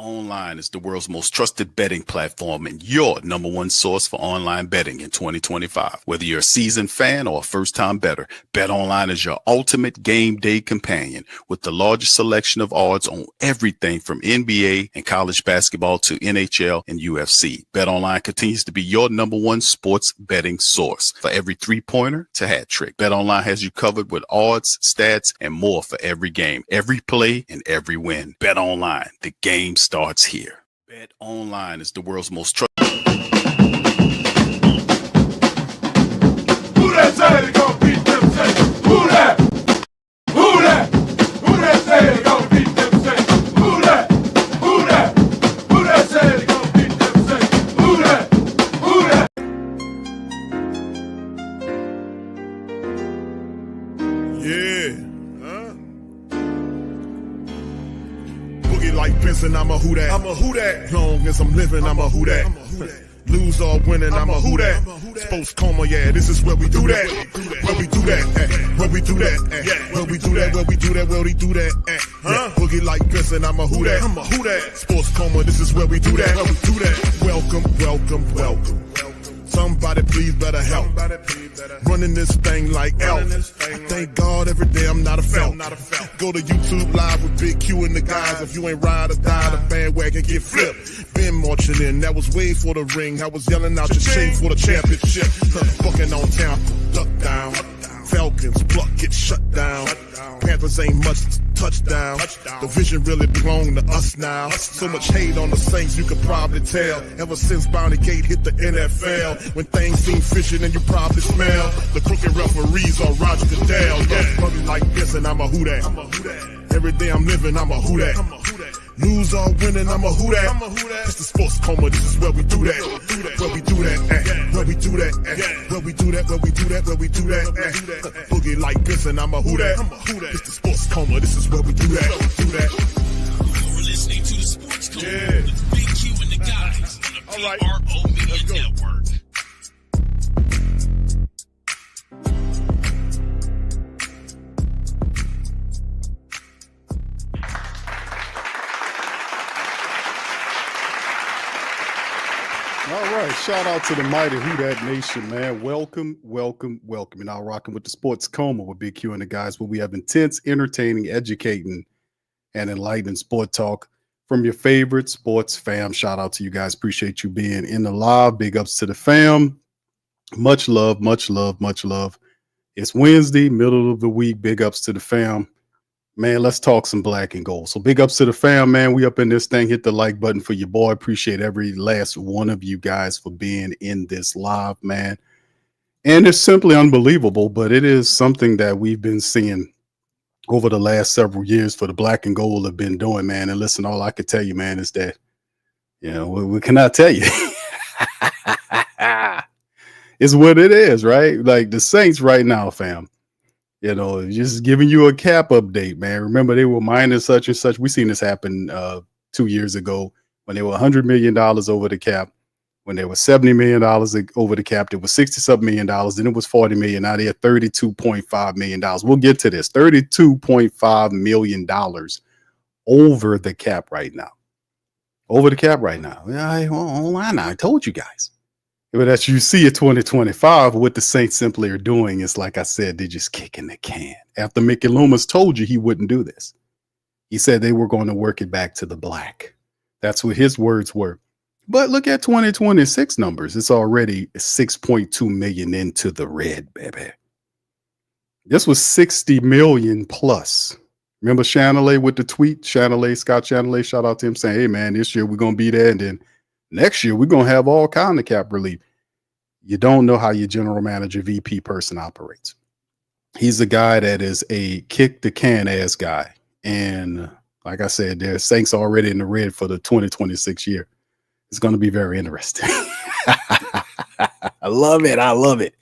BetOnline is the world's most trusted betting platform and your number one source for online betting in 2025. Whether you're a seasoned fan or a first-time bettor, BetOnline is your ultimate game day companion with the largest selection of odds on everything from NBA and college basketball to NHL and UFC. BetOnline continues to be your number one sports betting source for every three-pointer to hat trick. BetOnline has you covered with odds, stats, and more for every game, every play, and every win. BetOnline, the game starts here. BetOnline is the world's most trusted. Who that say they gonna beat them say? Who that? Who that? Who that say they gonna beat them say? Who that? Who that? Who that say they gonna beat them say? Who that? Who that? Yeah. Boogie like Benson, I'm a who that. I'm a who that. Long as I'm living, I'm a who that. Lose or winning, I'm a who that. Sports Coma, yeah, this is where we do that. Where we do that, where we do that, where we do that, where we do that, where we do that. Boogie like Benson, I'm a who that. I'm a who that. Sports Coma, this is where we do that. Where we do that. Welcome, welcome, welcome. Somebody please better help. Running this thing like elf. I thank God every day I'm not a felt. Go to YouTube live with Big Q and the guys. If you ain't ride or die, the bandwagon get flipped. Been marching in, that was way for the ring. I was yelling out your shame for the championship. Bucking on town, duck down. Falcons, pluck, get shut down. Panthers ain't much touchdown. The vision really belong to us now. So much hate on the Saints, you could probably tell. Ever since Bounty Gate hit the NFL, when things seem fishy and you probably smell the crooked referees on Roger Goodell. Yeah, probably like this and I'm a who that. Every day I'm living, I'm a who that. Lose or winning, I'm a who that. It's the Sports Coma, this is where we do that. Where we do that, where we do that, where we do that, where we do that, where we do that. Boogie like this and I'm a who that. It's the Sports Coma, this is where we do that. You're listening to the Sports Coma with Big Q and the guys on the PRO Media Network. All right, shout out to the mighty Who Dat Nation, man. Welcome, welcome, welcome. You're now rocking with the Sports Coma with Big Q and the guys, where we have intense, entertaining, educating, and enlightening sport talk from your favorite sports fam. Shout out to you guys. Appreciate you being in the live. Big ups to the fam. Much love, much love, much love. It's Wednesday, middle of the week. Big ups to the fam. Man, let's talk some black and gold. So big ups to the fam, man. We up in this thing. Hit the like button for your boy. Appreciate every last one of you guys for being in this live, man. And it's simply unbelievable, but it is something that we've been seeing over the last several years for the black and gold have been doing, man. And listen, all I could tell you, man, is that, you know, we cannot tell you. It's what it is, right? Like the Saints right now, fam. You know, just giving you a cap update, man. Remember, they were minus such and such. We seen this happen 2 years ago when they were $100 million over the cap. When they were $70 million over the cap, it was $60-something million. Then it was $40 million. Now they're $32.5 million. We'll get to this. $32.5 million over the cap right now. Over the cap right now. I told you guys. But as you see at 2025, what the Saints simply are doing is, like I said, they're just kicking the can. After Mickey Loomis told you he wouldn't do this. He said they were going to work it back to the black. That's what his words were. But look at 2026 numbers. It's already 6.2 million into the red, baby. This was 60 million plus. Remember Chanelay with the tweet? Scott Chanelay, shout out to him saying, hey, man, this year we're going to be there. And then next year, we're going to have all kind of cap relief. You don't know how your general manager, VP person operates. He's a guy that is a kick the can ass guy. And like I said, there's Saints already in the red for the 2026 year. It's going to be very interesting. I love it. I love it.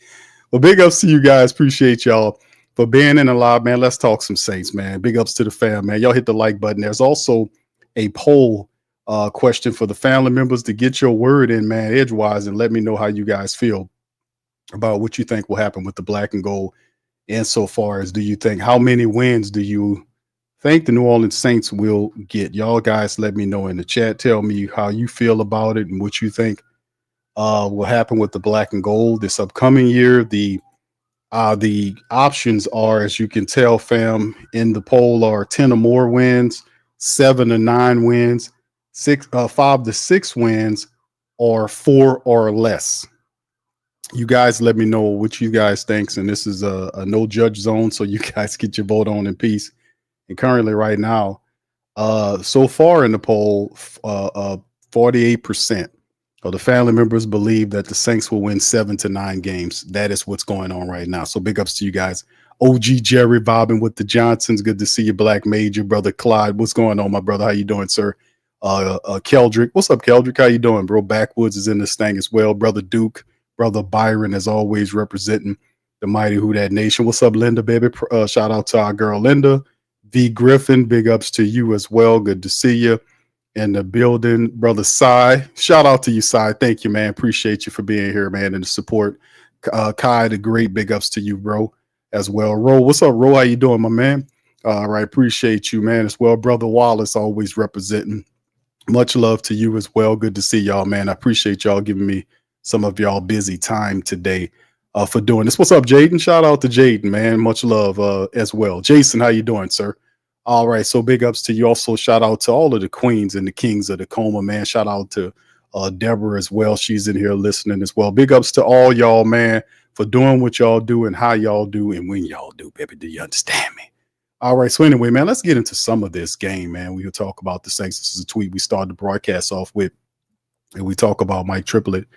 Well, big ups to you guys. Appreciate y'all for being in the live, man. Let's talk some Saints, man. Big ups to the fam, man. Y'all hit the like button. There's also a poll question for the family members to get your word in, man, edgewise, and let me know how you guys feel about what you think will happen with the black and gold. Insofar as, do you think, how many wins do you think the New Orleans Saints will get? Y'all guys let me know in the chat. Tell me how you feel about it and what you think will happen with the black and gold this upcoming year. The options are, as you can tell, fam, in the poll are 10 or more wins, 7 or 9 wins, 5 to 6 wins, or 4 or less. You guys let me know what you guys think. And this is a no judge zone, so you guys get your vote on in peace. And currently right now, so far in the poll, 48% of the family members believe that the Saints will win 7 to 9 games. That is what's going on right now. So big ups to you guys. OG Jerry bobbing with the Johnsons. Good to see you, Black Major. Brother Clyde, what's going on, my brother? How you doing, sir? Keldrick, what's up, Keldrick? How you doing, bro? Backwoods is in this thing as well. Brother Duke, brother Byron, as always, representing the mighty Who Dat Nation. What's up, Linda, baby? Shout out to our girl, Linda. V Griffin, big ups to you as well. Good to see you in the building. Brother Cy, shout out to you, Cy. Thank you, man. Appreciate you for being here, man, and the support. Kai, the great, big ups to you, bro, as well. Ro, what's up, Ro? How you doing, my man? All right, appreciate you, man, as well. Brother Wallace, always representing. Much love to you as well. Good to see y'all, man. I appreciate y'all giving me some of y'all busy time today for doing this. What's up, Jaden? Shout out to Jaden, man. Much love as well. Jason, how you doing, sir? All right, so big ups to you. Also, shout out to all of the queens and the kings of the Coma, man. Shout out to Deborah as well. She's in here listening as well. Big ups to all y'all, man, for doing what y'all do and how y'all do and when y'all do, baby. Do you understand me? All right, so anyway, man, let's get into some of this game, man. We will talk about the Saints. This is a tweet we started the broadcast off with, and we talk about Mike Triplett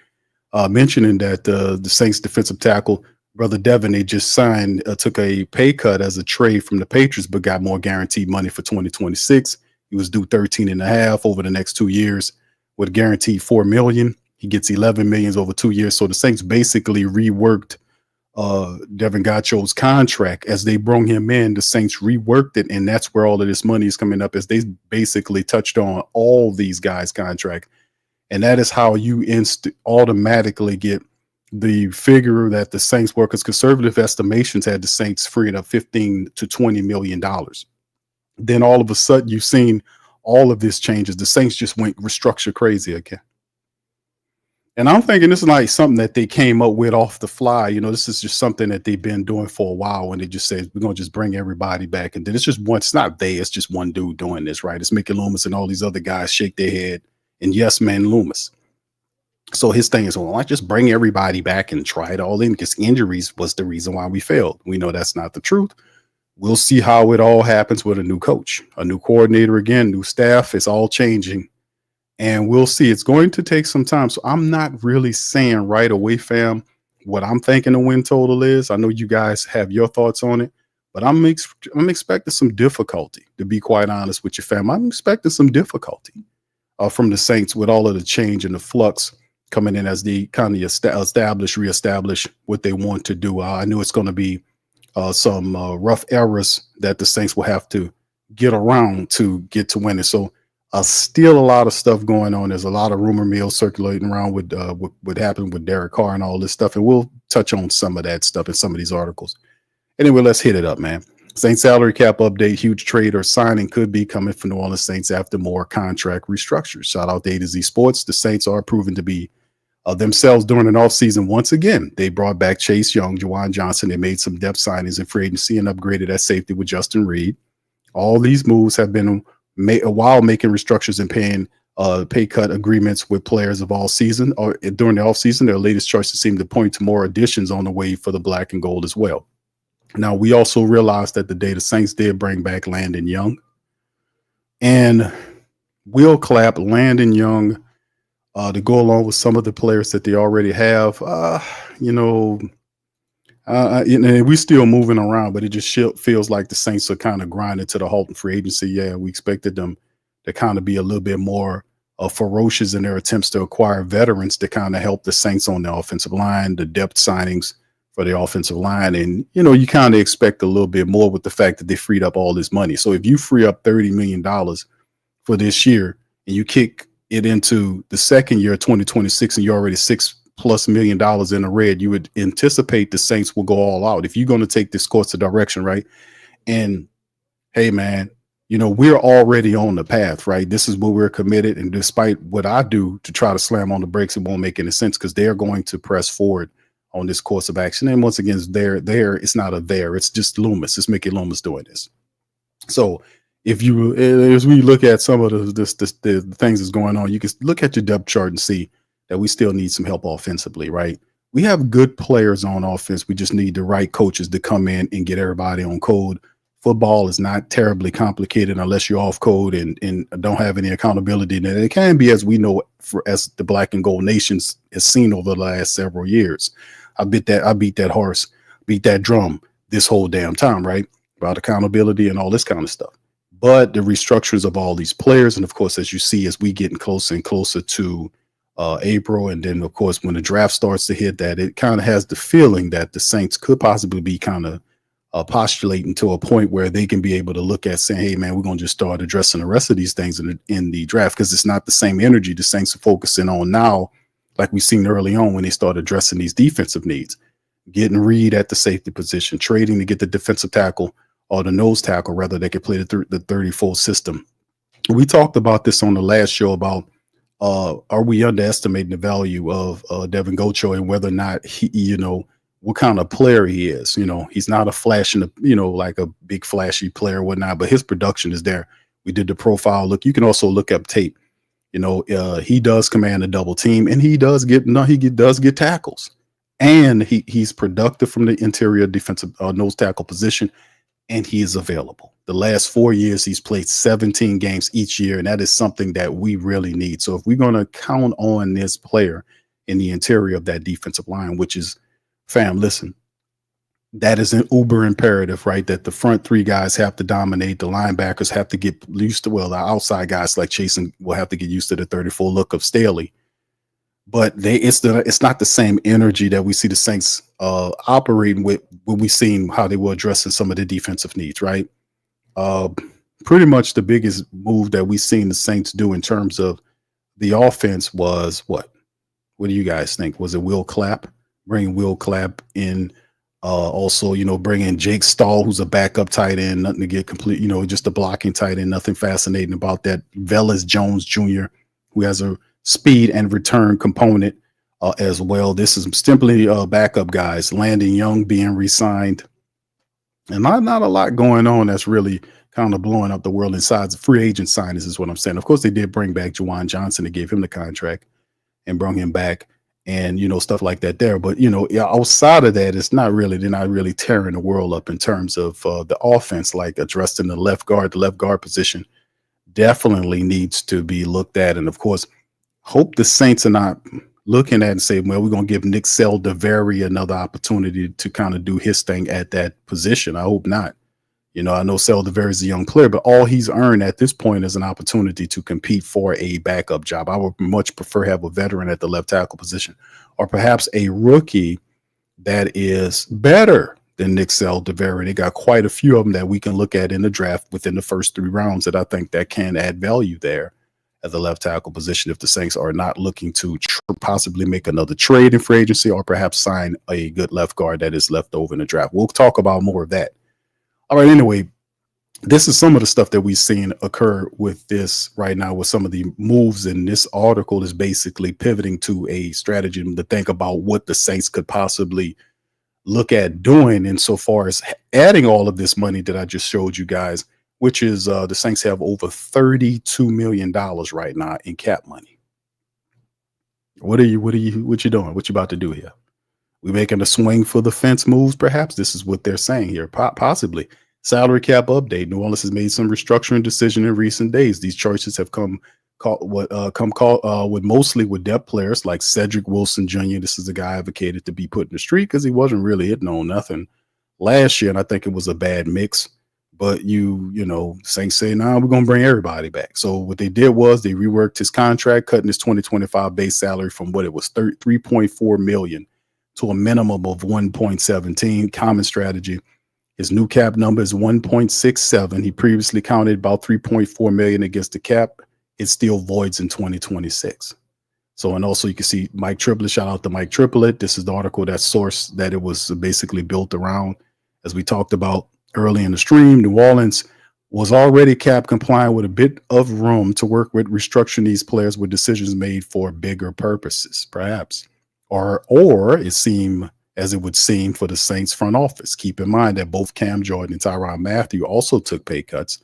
mentioning that the Saints defensive tackle, Brother Devin, they just signed, took a pay cut as a trade from the Patriots, but got more guaranteed money for 2026. He was due 13.5 over the next 2 years with guaranteed $4 million. He gets $11 million over 2 years. So the Saints basically reworked Davon Godchaux's contract as they brought him in. The Saints reworked it, and that's where all of this money is coming up, as they basically touched on all these guys' contract. And that is how you automatically get the figure that the Saints were, because conservative estimations had the Saints freeing up $15 to $20 million. Then all of a sudden you've seen all of this changes. The Saints just went restructure crazy again. And I'm thinking this is like something that they came up with off the fly. You know, this is just something that they've been doing for a while, when they just say, we're going to just bring everybody back. And then it's just one, it's not they, it's just one dude doing this, right? It's Mickey Loomis, and all these other guys shake their head, and yes, man, Loomis. So his thing is, well, why just bring everybody back and try it all in, because injuries was the reason why we failed. We know that's not the truth. We'll see how it all happens with a new coach, a new coordinator, again, new staff. It's all changing. And we'll see. It's going to take some time. So I'm not really saying right away, fam, what I'm thinking the win total is. I know you guys have your thoughts on it, but I'm expecting some difficulty, to be quite honest with you, fam. I'm expecting some difficulty from the Saints with all of the change and the flux coming in as they kind of reestablish what they want to do. I knew it's going to be some rough errors that the Saints will have to get around to get to winning. So still a lot of stuff going on. There's a lot of rumor mills circulating around with what happened with Derek Carr and all this stuff. And we'll touch on some of that stuff in some of these articles. Anyway, let's hit it up, man. Saints salary cap update. Huge trade or signing could be coming for New Orleans Saints after more contract restructures. Shout out to A to Z Sports. The Saints are proven to be themselves during an offseason. Once again, they brought back Chase Young, Juwan Johnson. They made some depth signings in free agency and upgraded at safety with Justin Reed. All these moves have been while making restructures and paying pay cut agreements with players of all season, or during the offseason. Their latest choices seem to point to more additions on the way for the black and gold as well. Now, we also realized that the Saints did bring back Landon Young, and we'll clap Landon Young to go along with some of the players that they already have. We're still moving around, but it just feels like the Saints are kind of grinding to the halt in free agency. Yeah, we expected them to kind of be a little bit more ferocious in their attempts to acquire veterans to kind of help the Saints on the offensive line, the depth signings for the offensive line. And, you kind of expect a little bit more with the fact that they freed up all this money. So if you free up $30 million for this year and you kick it into the second year, 2026, and you're already $6+ million in the red, you would anticipate the Saints will go all out if you're going to take this course of direction, right? And hey, man, we're already on the path, right? This is what we're committed. And despite what I do to try to slam on the brakes, it won't make any sense because they're going to press forward on this course of action. And once again, it's not a there, it's just Loomis. It's Mickey Loomis doing this. So as we look at some of the things that's going on, you can look at your depth chart and see that we still need some help offensively, right? We have good players on offense. We just need the right coaches to come in and get everybody on code. Football is not terribly complicated unless you're off code and don't have any accountability. And it can be, as we know, as the Black and Gold Nations has seen over the last several years. I beat that horse, beat that drum this whole damn time, right? About accountability and all this kind of stuff. But the restructures of all these players, and of course, as you see, as we getting closer and closer to April, and then of course when the draft starts to hit, that it kind of has the feeling that the Saints could possibly be kind of postulating to a point where they can be able to look at saying, hey man, we're going to just start addressing the rest of these things in the draft, because it's not the same energy the Saints are focusing on now like we've seen early on when they start addressing these defensive needs, getting Reed at the safety position, trading to get the defensive tackle or the nose tackle, rather they could play the 34 system. We talked about this on the last show about are we underestimating the value of Davon Godchaux and whether or not he, what kind of player he is. He's not a flashing, like a big flashy player or whatnot, but his production is there. We did the profile look. You can also look up tape. He does command a double team, and he does get tackles, and he's productive from the interior defensive nose tackle position, and he is available. The last 4 years, he's played 17 games each year, and that is something that we really need. So if we're going to count on this player in the interior of that defensive line, which is, fam, listen, that is an uber imperative, right? That the front three guys have to dominate. The linebackers have to get used to, the outside guys like Chasen will have to get used to the 34 look of Staley. But it's not the same energy that we see the Saints operating with when we've seen how they were addressing some of the defensive needs, right? Pretty much the biggest move that we've seen the Saints do in terms of the offense was what? What do you guys think? Was it Will Clapp? Bringing Will Clapp in. Also, bringing Jake Stahl, who's a backup tight end, nothing to get complete, just a blocking tight end, nothing fascinating about that. Velus Jones Jr., who has a speed and return component as well. This is simply backup guys. Landon Young being re-signed. And not a lot going on that's really kind of blowing up the world inside. The free agent signings is what I'm saying. Of course, they did bring back Juwan Johnson. They gave him the contract and brought him back. And, stuff like that there. But, outside of that, they're not really tearing the world up in terms of the offense, like addressing the left guard position definitely needs to be looked at. And of course, hope the Saints are not looking at and say, well, we're going to give Nick Saldiveri another opportunity to kind of do his thing at that position. I hope not. I know Saldiveri is a young player, but all he's earned at this point is an opportunity to compete for a backup job. I would much prefer have a veteran at the left tackle position, or perhaps a rookie that is better than Nick Saldiveri. They got quite a few of them that we can look at in the draft within the first 3 rounds that I think that can add value there at the left tackle position if the Saints are not looking to possibly make another trade in free agency, or perhaps sign a good left guard that is left over in the draft. We'll talk about more of that. All right, anyway, this is some of the stuff that we've seen occur with this right now, with some of the moves, and this article is basically pivoting to a strategy to think about what the Saints could possibly look at doing insofar as adding all of this money that I just showed you guys, which is the Saints have over $32 million right now in cap money. What you doing? What you about to do here? We making a swing for the fence moves, perhaps? This is what they're saying here, possibly. Salary cap update. New Orleans has made some restructuring decision in recent days. These choices have come with mostly with depth players like Cedrick Wilson Jr. This is a guy advocated to be put in the street because he wasn't really hitting on nothing last year, and I think it was a bad mix. But Saints say, we're going to bring everybody back. So what they did was they reworked his contract, cutting his 2025 base salary from what it was $3.4 million to a minimum of 1.17. Common strategy. His new cap number is 1.67. He previously counted about 3.4 million against the cap. It still voids in 2026. So, and also you can see Mike Triplett. Shout out to Mike Triplett. This is the article that source that it was basically built around, as we talked about early in the stream. New Orleans was already cap compliant with a bit of room to work with restructuring these players with decisions made for bigger purposes, perhaps. Or it would seem for the Saints front office. Keep in mind that both Cam Jordan and Tyrann Mathieu also took pay cuts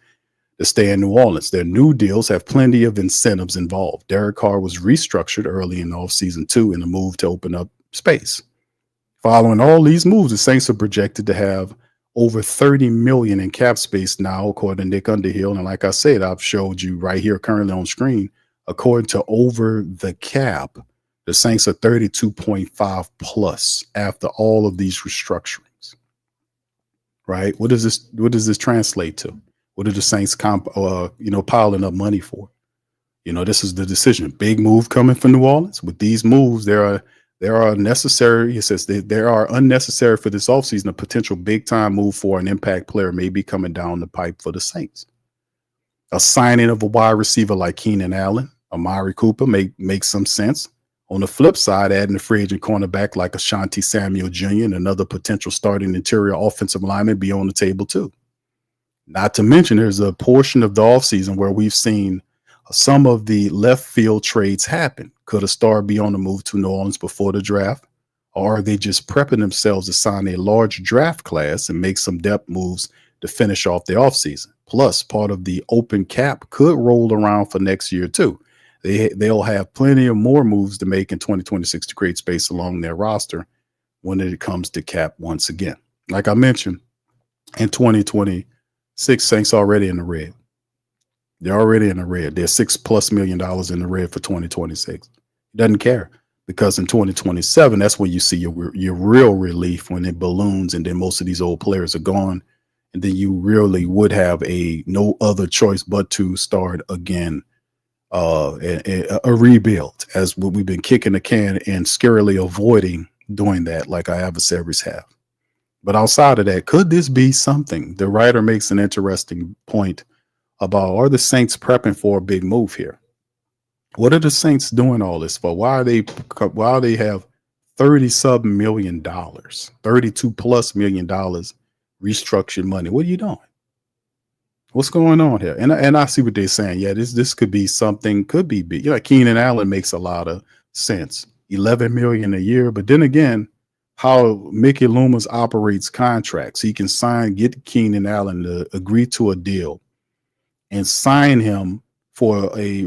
to stay in New Orleans. Their new deals have plenty of incentives involved. Derek Carr was restructured early in the offseason too in a move to open up space. Following all these moves, the Saints are projected to have over $30 million in cap space now, according to Nick Underhill. And like I said, I've showed you right here currently on screen, according to Over the Cap, the Saints are 32.5 plus after all of these restructurings. Right? What does this translate to? What are the Saints piling up money for? This is the decision. Big move coming from New Orleans. With these moves, there are necessary. He says there are unnecessary for this offseason. A potential big time move for an impact player may be coming down the pipe for the Saints. A signing of a wide receiver like Keenan Allen, Amari Cooper makes some sense. On the flip side, adding a free agent cornerback like Ashanti Samuel Jr. and another potential starting interior offensive lineman be on the table too. Not to mention, there's a portion of the offseason where we've seen some of the left field trades happen. Could a star be on the move to New Orleans before the draft? Or are they just prepping themselves to sign a large draft class and make some depth moves to finish off the offseason? Plus, part of the open cap could roll around for next year too. They'll have plenty of more moves to make in 2026 to create space along their roster when it comes to cap once again. Like I mentioned, in 2026, Saints already in the red. They're already in the red. They're $6+ million in the red for 2026. Doesn't care, because in 2027, that's when you see your real relief, when it balloons and then most of these old players are gone. And then you really would have no other choice but to start again, a rebuild, as we've been kicking the can and scarily avoiding doing that like our adversaries have. But outside of that, could this be something? The writer makes an interesting point about, are the Saints prepping for a big move here? What are the Saints doing all this for? Why they have $30+ million, $32+ million restructured money? What are you doing? What's going on here? And I see what they're saying. Yeah, this could be something, could be big. Keenan Allen makes a lot of sense. $11 million a year. But then again, how Mickey Loomis operates contracts. He can get Keenan Allen to agree to a deal and sign him for a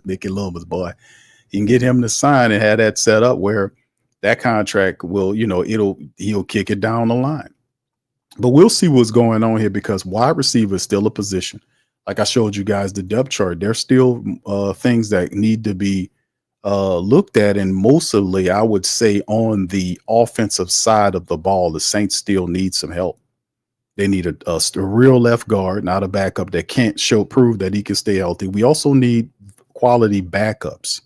Mickey Loomis, boy. You can get him to sign and have that set up where that contract will, he'll kick it down the line. But we'll see what's going on here, because wide receiver is still a position. Like I showed you guys the depth chart, there's still things that need to be looked at. And mostly, I would say, on the offensive side of the ball, the Saints still need some help. They need a real left guard, not a backup that can't prove that he can stay healthy. We also need quality backups.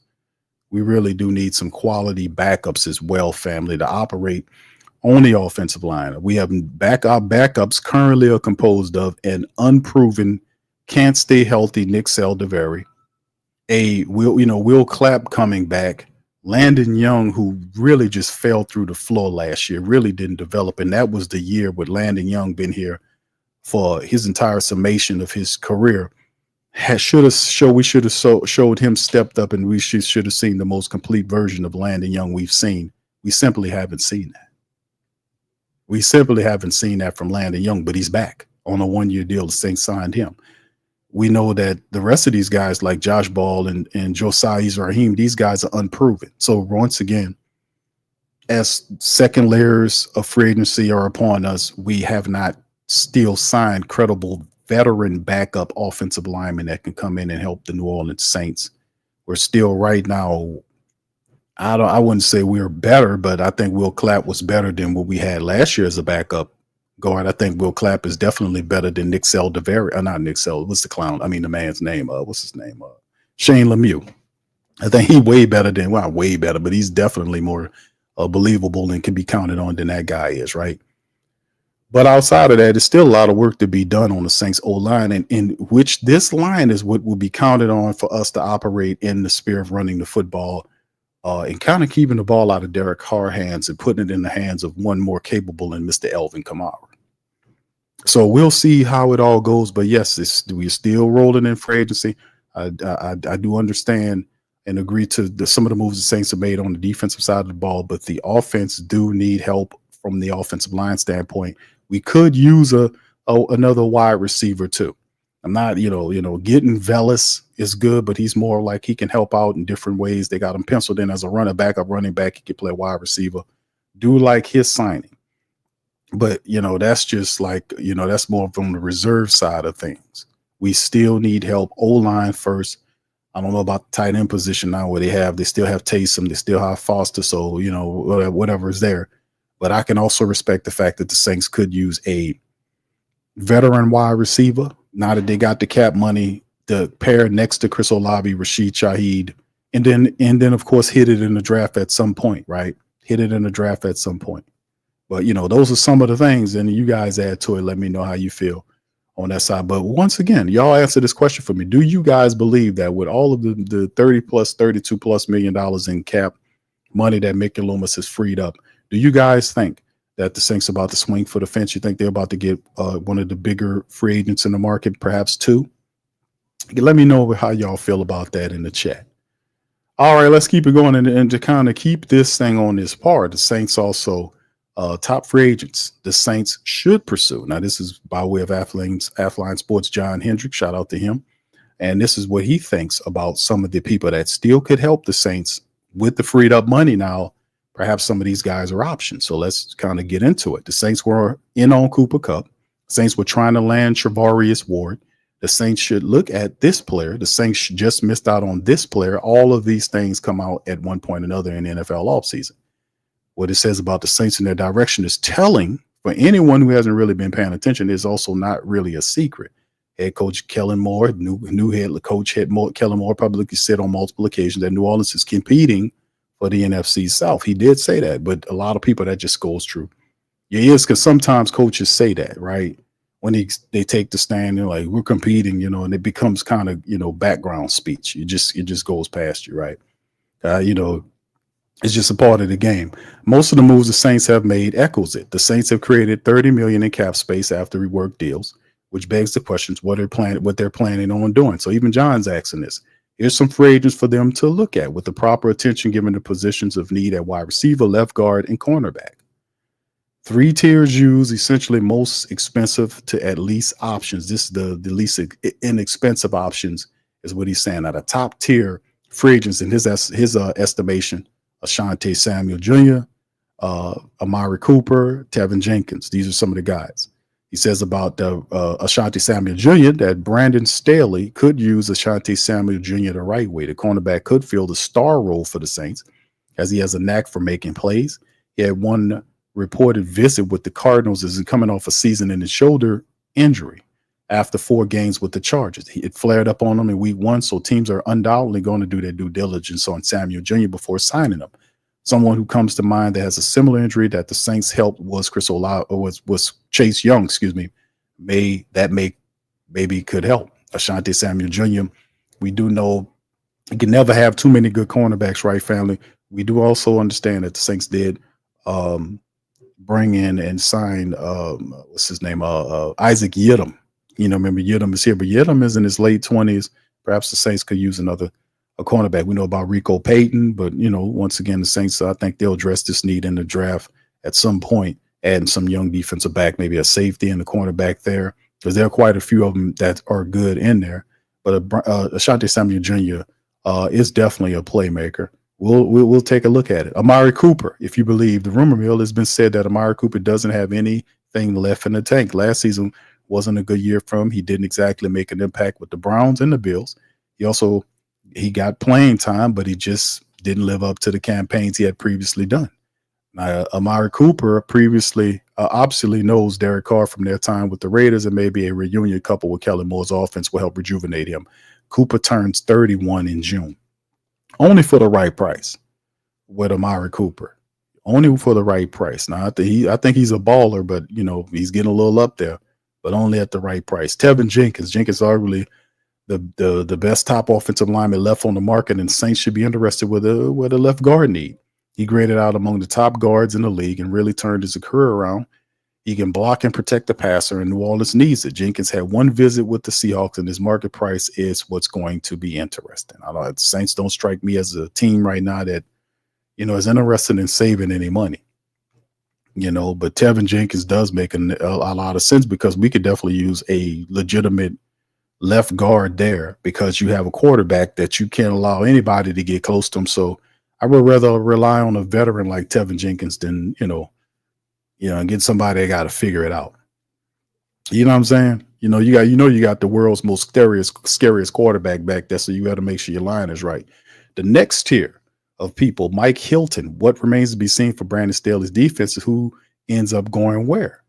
We really do need some quality backups as well, family, to operate on the offensive line. We have our backups currently are composed of an unproven, can't stay healthy Nick Saldiveri, Will Clapp coming back, Landon Young, who really just fell through the floor last year, really didn't develop. And that was the year with Landon Young been here for his entire summation of his career. We should have showed him stepped up, and we should have seen the most complete version of Landon Young we've seen. We simply haven't seen that. We simply haven't seen that from Landon Young, but he's back on a one-year deal. The Saints signed him. We know that the rest of these guys like Josh Ball and Josiah Raheem, these guys are unproven. So once again, as second layers of free agency are upon us, we have not still signed credible veteran backup offensive linemen that can come in and help the New Orleans Saints. We're still right now, I wouldn't say we're better, but I think Will Clapp was better than what we had last year as a backup guard. I think Will Clapp is definitely better than Nick Saldiveri. Not Nick Seld. What's the clown? I mean, the man's name. What's his name? Shane Lemieux. I think he's way better than, well, way better, but he's definitely more believable and can be counted on than that guy is, right? But outside of that, there's still a lot of work to be done on the Saints O-line, and in which this line is what will be counted on for us to operate in the spirit of running the football and kind of keeping the ball out of Derek Carr's hands and putting it in the hands of one more capable than Mr. Alvin Kamara. So we'll see how it all goes. But yes, we're still rolling in free agency. I do understand and agree to some of the moves the Saints have made on the defensive side of the ball, but the offense do need help from the offensive line standpoint. We could use another wide receiver too. I'm not, getting Velus is good, but he's more like he can help out in different ways. They got him penciled in as a running back. He can play wide receiver. Do like his signing. But, that's just like, that's more from the reserve side of things. We still need help. O-line first. I don't know about the tight end position now where they still have Taysom. They still have Foster. So, whatever is there. But I can also respect the fact that the Saints could use a veteran wide receiver. Now that they got the cap money, the pair next to Chris Olave, Rashid Shaheed, and then of course hit it in the draft at some point, right? Hit it in the draft at some point. But those are some of the things, and you guys add to it. Let me know how you feel on that side. But once again, y'all answer this question for me. Do you guys believe that with all of the $32+ million in cap money that Mickey Loomis has freed up, do you guys think that the Saints are about to swing for the fence? You think they're about to get one of the bigger free agents in the market, perhaps two? Let me know how y'all feel about that in the chat. All right, let's keep it going. And to kind of keep this thing on this part, the Saints also top free agents the Saints should pursue. Now, this is by way of Athline Sports, John Hendrick. Shout out to him. And this is what he thinks about some of the people that still could help the Saints with the freed up money now. Perhaps some of these guys are options. So let's kind of get into it. The Saints were in on Cooper Kupp. Saints were trying to land Charvarius Ward. The Saints should look at this player. The Saints just missed out on this player. All of these things come out at one point or another in the NFL offseason. What it says about the Saints and their direction is telling for anyone who hasn't really been paying attention. Is also not really a secret. Head coach Kellen Moore, new head coach Kellen Moore publicly said on multiple occasions that New Orleans is competing for the NFC South. He did say that, but a lot of people, that just goes true. Yeah, it is, because sometimes coaches say that, right? When they take the stand, they're like, we're competing, and it becomes kind of, background speech. It just goes past you, right? It's just a part of the game. Most of the moves the Saints have made echoes it. The Saints have created $30 million in cap space after reworked deals, which begs the questions what they're planning on doing. So even John's asking this. Here's some free agents for them to look at with the proper attention given the positions of need at wide receiver, left guard, and cornerback. 3 tiers used, essentially most expensive to at least options. This is the least inexpensive options is what he's saying. Now, the top tier free agents in his estimation, Asante Samuel Jr., Amari Cooper, Tevin Jenkins. These are some of the guys. He says about Asante Samuel Jr. that Brandon Staley could use Asante Samuel Jr. the right way. The cornerback could fill the star role for the Saints as he has a knack for making plays. He had one reported visit with the Cardinals as he's coming off a season-ending shoulder injury after 4 games with the Chargers. It flared up on him in week 1, so teams are undoubtedly going to do their due diligence on Samuel Jr. before signing him. Someone who comes to mind that has a similar injury that the Saints helped was was Chase Young, maybe could help. Asante Samuel Jr. We do know you can never have too many good cornerbacks, right, family? We do also understand that the Saints did bring in and sign Isaac Yiadom. Remember Yiadom is here, but Yiadom is in his late 20s. Perhaps the Saints could use a cornerback. We know about Rico Payton, but once again, the Saints, I think they'll address this need in the draft at some point, adding some young defensive back, maybe a safety and a cornerback there, because there are quite a few of them that are good in there. But Asante Samuel Jr. Is definitely a playmaker. We'll take a look at it. Amari Cooper, if you believe the rumor mill, has been said that Amari Cooper doesn't have anything left in the tank. Last season wasn't a good year for him. He didn't exactly make an impact with the Browns and the Bills. He got playing time, but he just didn't live up to the campaigns he had previously done. Now, Amari Cooper previously obviously knows Derek Carr from their time with the Raiders, and maybe a reunion coupled with Kellen Moore's offense will help rejuvenate him. Cooper turns 31 in June. Only for the right price with Amari Cooper. Only for the right price. Now, I think he's a baller, but, he's getting a little up there, but only at the right price. Tevin Jenkins. Jenkins arguably the best top offensive lineman left on the market, and Saints should be interested with a left guard need. He graded out among the top guards in the league and really turned his career around. He can block and protect the passer, and New Orleans needs it. Jenkins had one visit with the Seahawks, and his market price is what's going to be interesting. I know the Saints don't strike me as a team right now that, is interested in saving any money. But Tevin Jenkins does make a lot of sense because we could definitely use a legitimate left guard there because you have a quarterback that you can't allow anybody to get close to him. So I would rather rely on a veteran like Tevin Jenkins than, and get somebody that got to figure it out. You know what I'm saying? You got the world's most scariest quarterback back there. So you got to make sure your line is right. The next tier of people, Mike Hilton, what remains to be seen for Brandon Staley's defense is who ends up going where.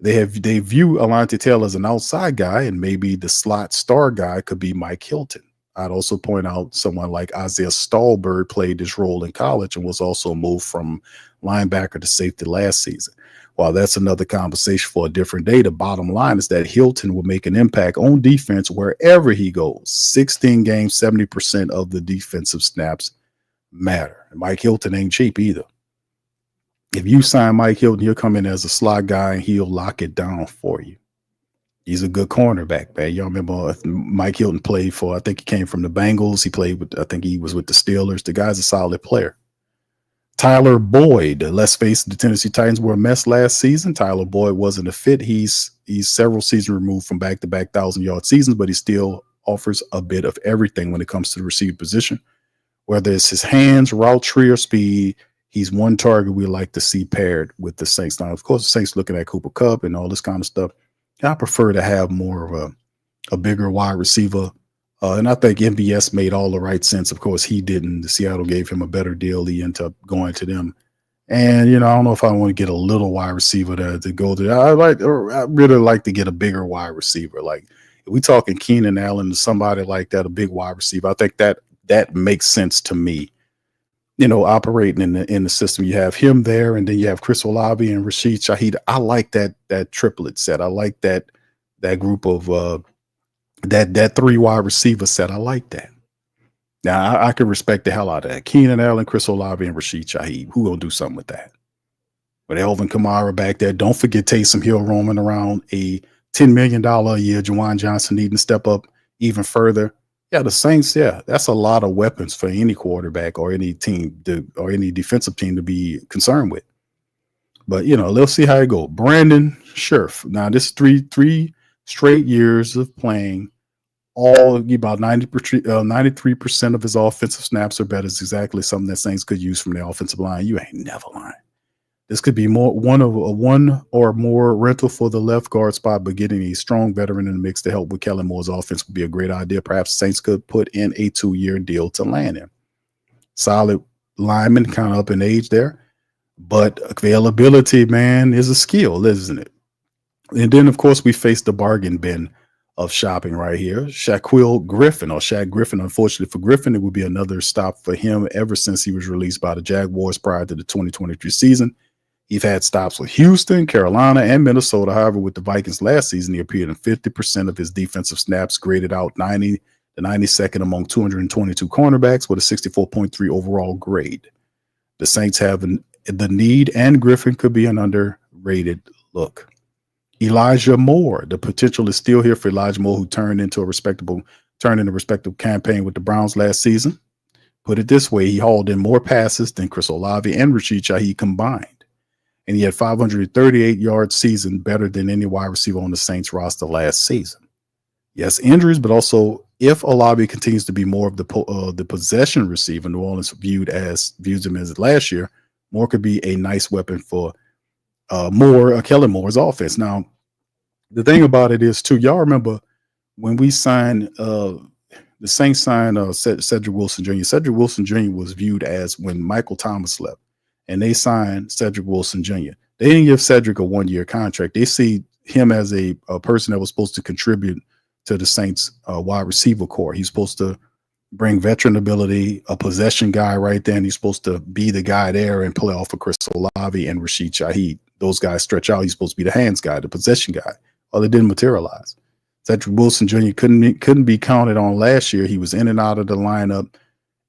They view Alontae Taylor as an outside guy, and maybe the slot star guy could be Mike Hilton. I'd also point out someone like Isaiah Stallbird played this role in college and was also moved from linebacker to safety last season. While that's another conversation for a different day, the bottom line is that Hilton will make an impact on defense wherever he goes. 16 games, 70% of the defensive snaps matter. And Mike Hilton ain't cheap either. If you sign Mike Hilton, he'll come in as a slot guy and he'll lock it down for you. He's a good cornerback, man. Y'all remember Mike Hilton played for, I think he came from the Bengals. He played with, I think he was with the Steelers. The guy's a solid player. Tyler Boyd, let's face it, the Tennessee Titans were a mess last season. Tyler Boyd wasn't a fit. He's several seasons removed from back-to-back 1,000-yard seasons, but he still offers a bit of everything when it comes to the receiver position. Whether it's his hands, route tree, or speed, he's one target we like to see paired with the Saints. Now, of course, the Saints looking at Cooper Kupp and all this kind of stuff. I prefer to have more of a bigger wide receiver. And I think MVS made all the right sense. Of course, he didn't. The Seattle gave him a better deal. He ended up going to them. And, I don't know if I want to get a little wide receiver to go there. I really like to get a bigger wide receiver. Like, if we talking Keenan Allen to somebody like that, a big wide receiver, I think that makes sense to me. Operating in the system, you have him there, and then you have Chris Olave and Rashid Shaheed. I like that triplet set. I like that group of that 3 wide receiver set. I like that. Now I can respect the hell out of that. Keenan Allen, Chris Olave, and Rashid Shaheed. Who gonna do something with that? With Alvin Kamara back there, don't forget Taysom Hill roaming around, a $10 million a year. Juwan Johnson needing to step up even further. Yeah, the Saints, that's a lot of weapons for any quarterback or any team or any defensive team to be concerned with. But, let's see how it goes. Brandon Scherf. Now, this is three straight years of playing all about 93% of his offensive snaps or better is exactly something that Saints could use from the offensive line. You ain't never lying. This could be one or more rental for the left guard spot, but getting a strong veteran in the mix to help with Kellen Moore's offense would be a great idea. Perhaps Saints could put in a 2-year deal to land him. Solid lineman, kind of up in age there, but availability, man, is a skill, isn't it? And then, of course, we face the bargain bin of shopping right here. Shaquille Griffin, or Shaq Griffin. Unfortunately for Griffin, it would be another stop for him ever since he was released by the Jaguars prior to the 2023 season. He's had stops with Houston, Carolina, and Minnesota. However, with the Vikings last season, he appeared in 50% of his defensive snaps, graded out 90 to 92nd among 222 cornerbacks with a 64.3 overall grade. The Saints have the need, and Griffin could be an underrated look. Elijah Moore. The potential is still here for Elijah Moore, who turned in a respectable campaign with the Browns last season. Put it this way, he hauled in more passes than Chris Olave and Rashid Shaheed combined. And he had 538-yard season, better than any wide receiver on the Saints roster last season. Yes, injuries, but also if Olave continues to be more of the possession receiver, New Orleans views him as last year, Moore could be a nice weapon for Kellen Moore's offense. Now, the thing about it is, too, y'all remember when we signed the Saints signed Cedrick Wilson Jr. Cedrick Wilson Jr. was viewed as when Michael Thomas left, and they signed Cedrick Wilson Jr. They didn't give Cedrick a 1-year contract. They see him as a person that was supposed to contribute to the Saints wide receiver core. He's supposed to bring veteran ability, a possession guy right there, and he's supposed to be the guy there and play off of Chris Olave and Rashid Shaheed. Those guys stretch out. He's supposed to be the hands guy, the possession guy. Well, it didn't materialize. Cedrick Wilson Jr. couldn't be counted on last year. He was in and out of the lineup.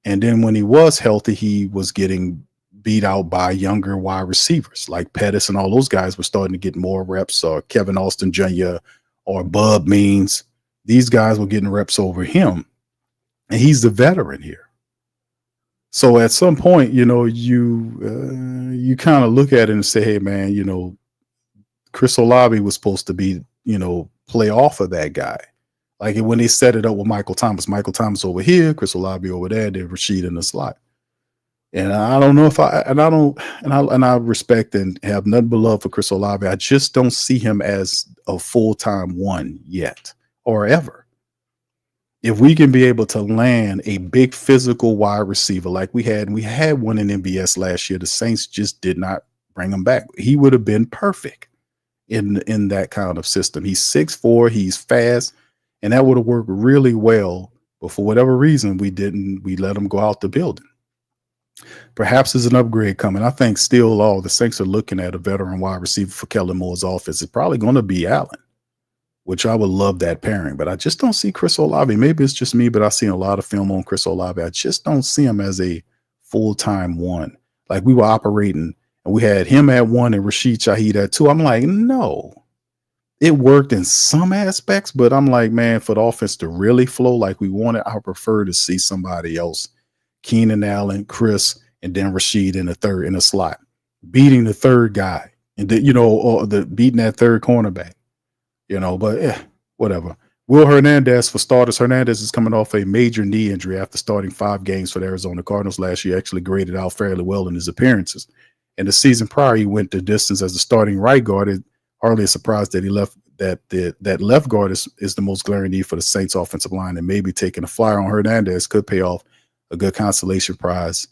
And then when he was healthy, he was getting beat out by younger wide receivers like Pettis, and all those guys were starting to get more reps, or Kevin Austin Jr. or Bub Means. These guys were getting reps over him, and he's the veteran here. So at some point, you kind of look at it and say, hey, man, Chris Olave was supposed to be, play off of that guy. Like when they set it up with Michael Thomas over here, Chris Olave over there, then Rashid in the slot. And I don't know if I respect and have nothing but love for Chris Olave. I just don't see him as a full-time one yet or ever. If we can be able to land a big physical wide receiver like we had one in MBS last year, the Saints just did not bring him back. He would have been perfect in that kind of system. He's 6'4", he's fast, and that would have worked really well. But for whatever reason, we let him go out the building. Perhaps there's an upgrade coming. I think still the Saints are looking at a veteran wide receiver for Kellen Moore's offense. It's probably going to be Allen, which I would love that pairing. But I just don't see Chris Olave. Maybe it's just me, but I've seen a lot of film on Chris Olave. I just don't see him as a full-time one. Like we were operating, and we had him at 1 and Rashid Shaheed at 2. I'm like, no. It worked in some aspects, but I'm like, man, for the offense to really flow like we wanted, I prefer to see somebody else. Keenan Allen, Chris, and then Rashid in the slot, beating the third guy, and beating that third cornerback, but whatever. Will Hernandez for starters. Hernandez is coming off a major knee injury after starting 5 games for the Arizona Cardinals last year. Actually graded out fairly well in his appearances. And the season prior, he went the distance as a starting right guard. It's hardly a surprise that he left. That left guard is the most glaring need for the Saints offensive line, and maybe taking a flyer on Hernandez could pay off. A good consolation prize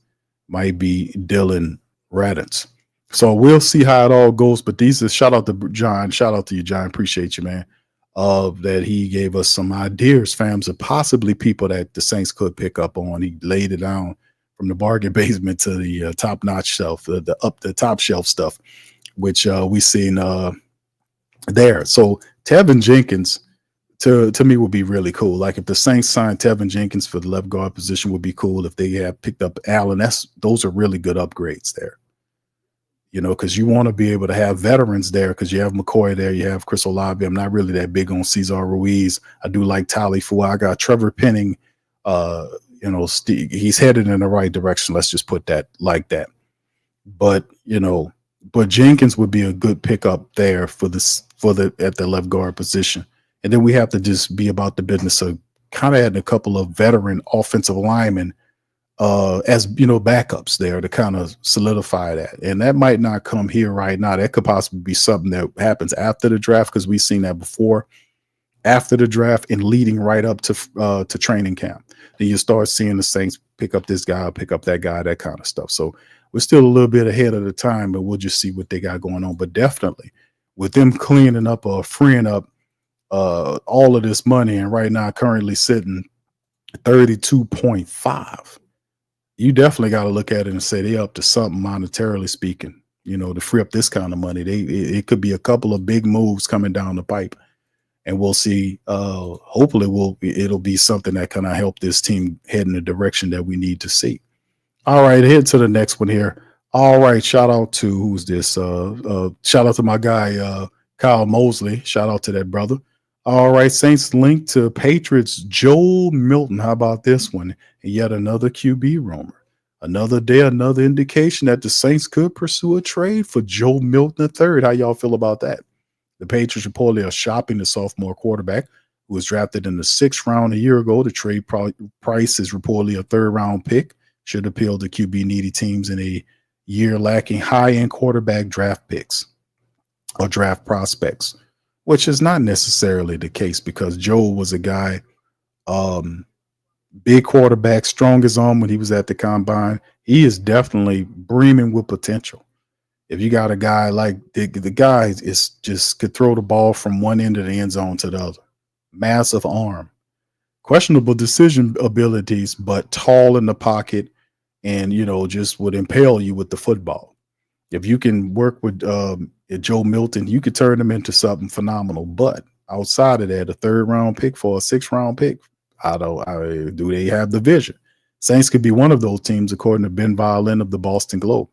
might be Dylan Raddatz. So we'll see how it all goes. But shout out to John. Shout out to you, John. Appreciate you, man. That he gave us some ideas, fams, of possibly people that the Saints could pick up on. He laid it down from the bargain basement to the top-notch shelf, the top shelf stuff, which we seen there. So Tevin Jenkins, to me, would be really cool. Like if the Saints signed Tevin Jenkins for the left guard position, would be cool. If they have picked up Allen, those are really good upgrades there. Because you want to be able to have veterans there, because you have McCoy there, you have Chris Olave. I'm not really that big on Cesar Ruiz. I do like Tali Fuaga. Trevor Penning, he's headed in the right direction. Let's just put that like that. But Jenkins would be a good pickup there at the left guard position. And then we have to just be about the business of kind of adding a couple of veteran offensive linemen as backups there to kind of solidify that. And that might not come here right now. That could possibly be something that happens after the draft, because we've seen that before. After the draft and leading right up to training camp, then you start seeing the Saints pick up this guy, pick up that guy, that kind of stuff. So we're still a little bit ahead of the time, but we'll just see what they got going on. But definitely with them cleaning up or freeing up all of this money, and right now currently sitting 32.5, you definitely got to look at it and say they're up to something monetarily speaking, to free up this kind of money. It could be a couple of big moves coming down the pipe, and we'll see. Hopefully it'll be something that kind of help this team head in the direction that we need to see. All right, head to the next one here. All right, shout out to who's this? Shout out to my guy Kyle Mosley. Shout out to that brother. All right, Saints linked to Patriots Joe Milton. How about this one? And yet another QB rumor. Another day, another indication that the Saints could pursue a trade for Joe Milton III. How y'all feel about that? The Patriots reportedly are shopping the sophomore quarterback who was drafted in the 6th round a year ago. The trade price is reportedly a 3rd-round pick. Should appeal to QB-needy teams in a year lacking high-end quarterback draft picks or draft prospects, which is not necessarily the case, because Joe was a guy, big quarterback, strong as arm when he was at the combine. He is definitely brimming with potential. If you got a guy like the guy is just could throw the ball from one end of the end zone to the other, massive arm, questionable decision abilities, but tall in the pocket, and just would impale you with the football. If you can work with Joe Milton, you could turn him into something phenomenal. But outside of that, a 3rd-round pick for a 6th-round pick, do they have the vision? Saints could be one of those teams, according to Ben Violin of the Boston Globe.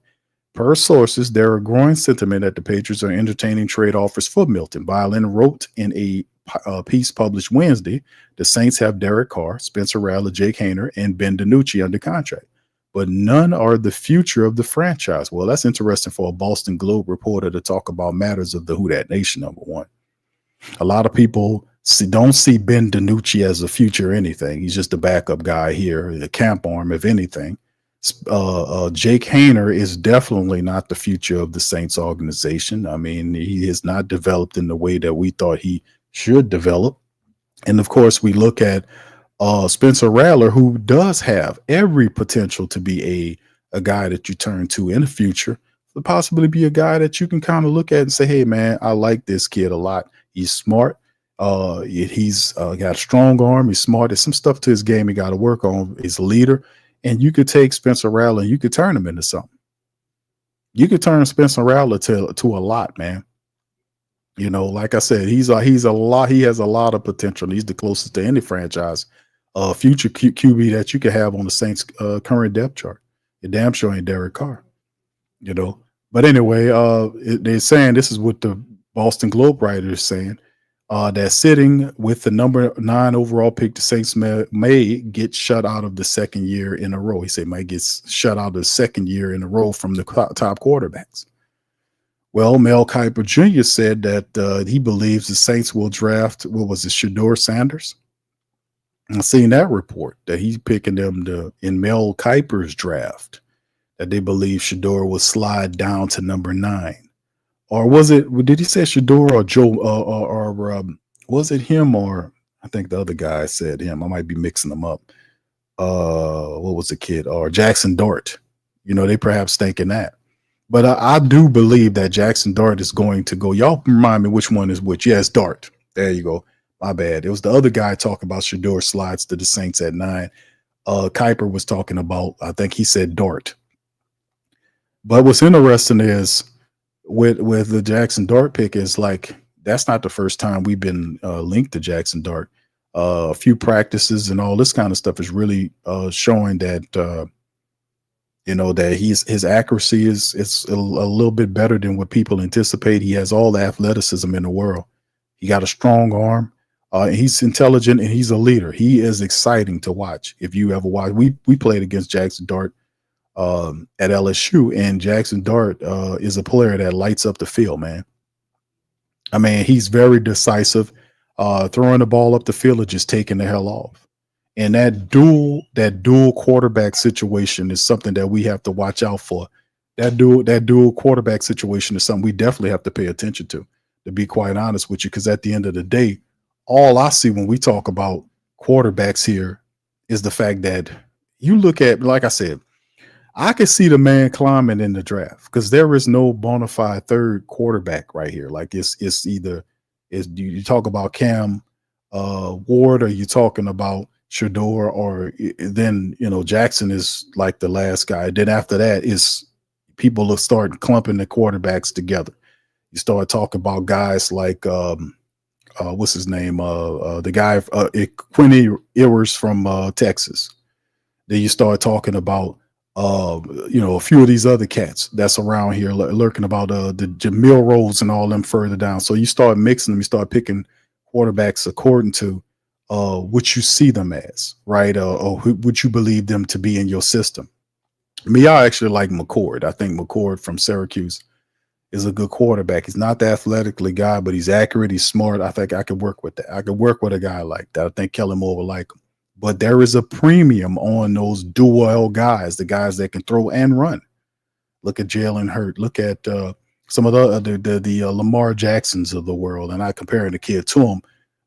Per sources, there are growing sentiment that the Patriots are entertaining trade offers for Milton. Violin wrote in a piece published Wednesday, the Saints have Derek Carr, Spencer Rattler, Jake Haener, and Ben DiNucci under contract, but none are the future of the franchise. Well, that's interesting for a Boston Globe reporter to talk about matters of the Who Dat Nation, number one. A lot of people don't see Ben DiNucci as a future anything. He's just a backup guy here, the camp arm, if anything. Jake Haener is definitely not the future of the Saints organization. I mean, he has not developed in the way that we thought he should develop. And of course, we look at Spencer Rattler, who does have every potential to be a guy that you turn to in the future, to possibly be a guy that you can kind of look at and say, hey, man, I like this kid a lot. He's smart. He's got a strong arm. He's smart. There's some stuff to his game he got to work on. He's a leader. And you could take Spencer Rattler and you could turn him into something. You could turn Spencer Rattler to a lot, man. You know, like I said, he's a lot. He has a lot of potential. He's the closest to any franchise future QB that you could have on the Saints current depth chart. You're damn sure ain't Derek Carr, you know. But anyway, they're saying, this is what the Boston Globe writer is saying, that sitting with the number 9 overall pick, the Saints may get shut out of the second year in a row. He said might get shut out of the second year in a row from the top quarterbacks. Well, Mel Kiper Jr. said that he believes the Saints will draft, Shedeur Sanders? I've seen that report that he's picking them in Mel Kiper's draft, that they believe Shedeur will slide down to number 9. Or did he say Shedeur or Joe, or was it him, or I think the other guy said him. I might be mixing them up. What was the kid? Or Jackson Dart. You know, they perhaps thinking that. But I do believe that Jackson Dart is going to go. Y'all remind me which one is which. Yes, Dart. There you go. My bad. It was the other guy talking about Shedeur slides to the Saints at 9. Kiper was talking about, I think he said Dart. But what's interesting is, with the Jackson Dart pick, is like, that's not the first time we've been linked to Jackson Dart. A few practices and all this kind of stuff is really showing that you know, that his accuracy is a little bit better than what people anticipate. He has all the athleticism in the world. He got a strong arm. He's intelligent and he's a leader. He is exciting to watch. If you ever watch, we played against Jackson Dart at LSU, and Jackson Dart is a player that lights up the field, man. I mean, he's very decisive, throwing the ball up the field or just taking the hell off. And that dual quarterback situation is something that we have to watch out for. That dual quarterback situation is something we definitely have to pay attention to be quite honest with you, because at the end of the day, all I see when we talk about quarterbacks here is the fact that you look at, like I said, I can see the man climbing in the draft because there is no bona fide third quarterback right here. Like it's either you talk about Cam Ward, or you talking about Shedeur, or then, you know, Jackson is like the last guy. Then after that is people will start clumping the quarterbacks together. You start talking about guys like what's his name? The guy Quinny Ewers from Texas. Then you start talking about you know, a few of these other cats that's around here lurking about the Jamil Rose and all them further down. So you start mixing them, you start picking quarterbacks according to what you see them as, right? Or what you believe them to be in your system. Me, I actually like McCord. I think McCord from Syracuse is a good quarterback. He's not the athletically guy, but he's accurate. He's smart. I think I could work with that. I could work with a guy like that. I think Kellen Moore will like him. But there is a premium on those dual guys, the guys that can throw and run. Look at Jalen Hurt. Look at some of the Lamar Jacksons of the world. And I comparing the kid to him.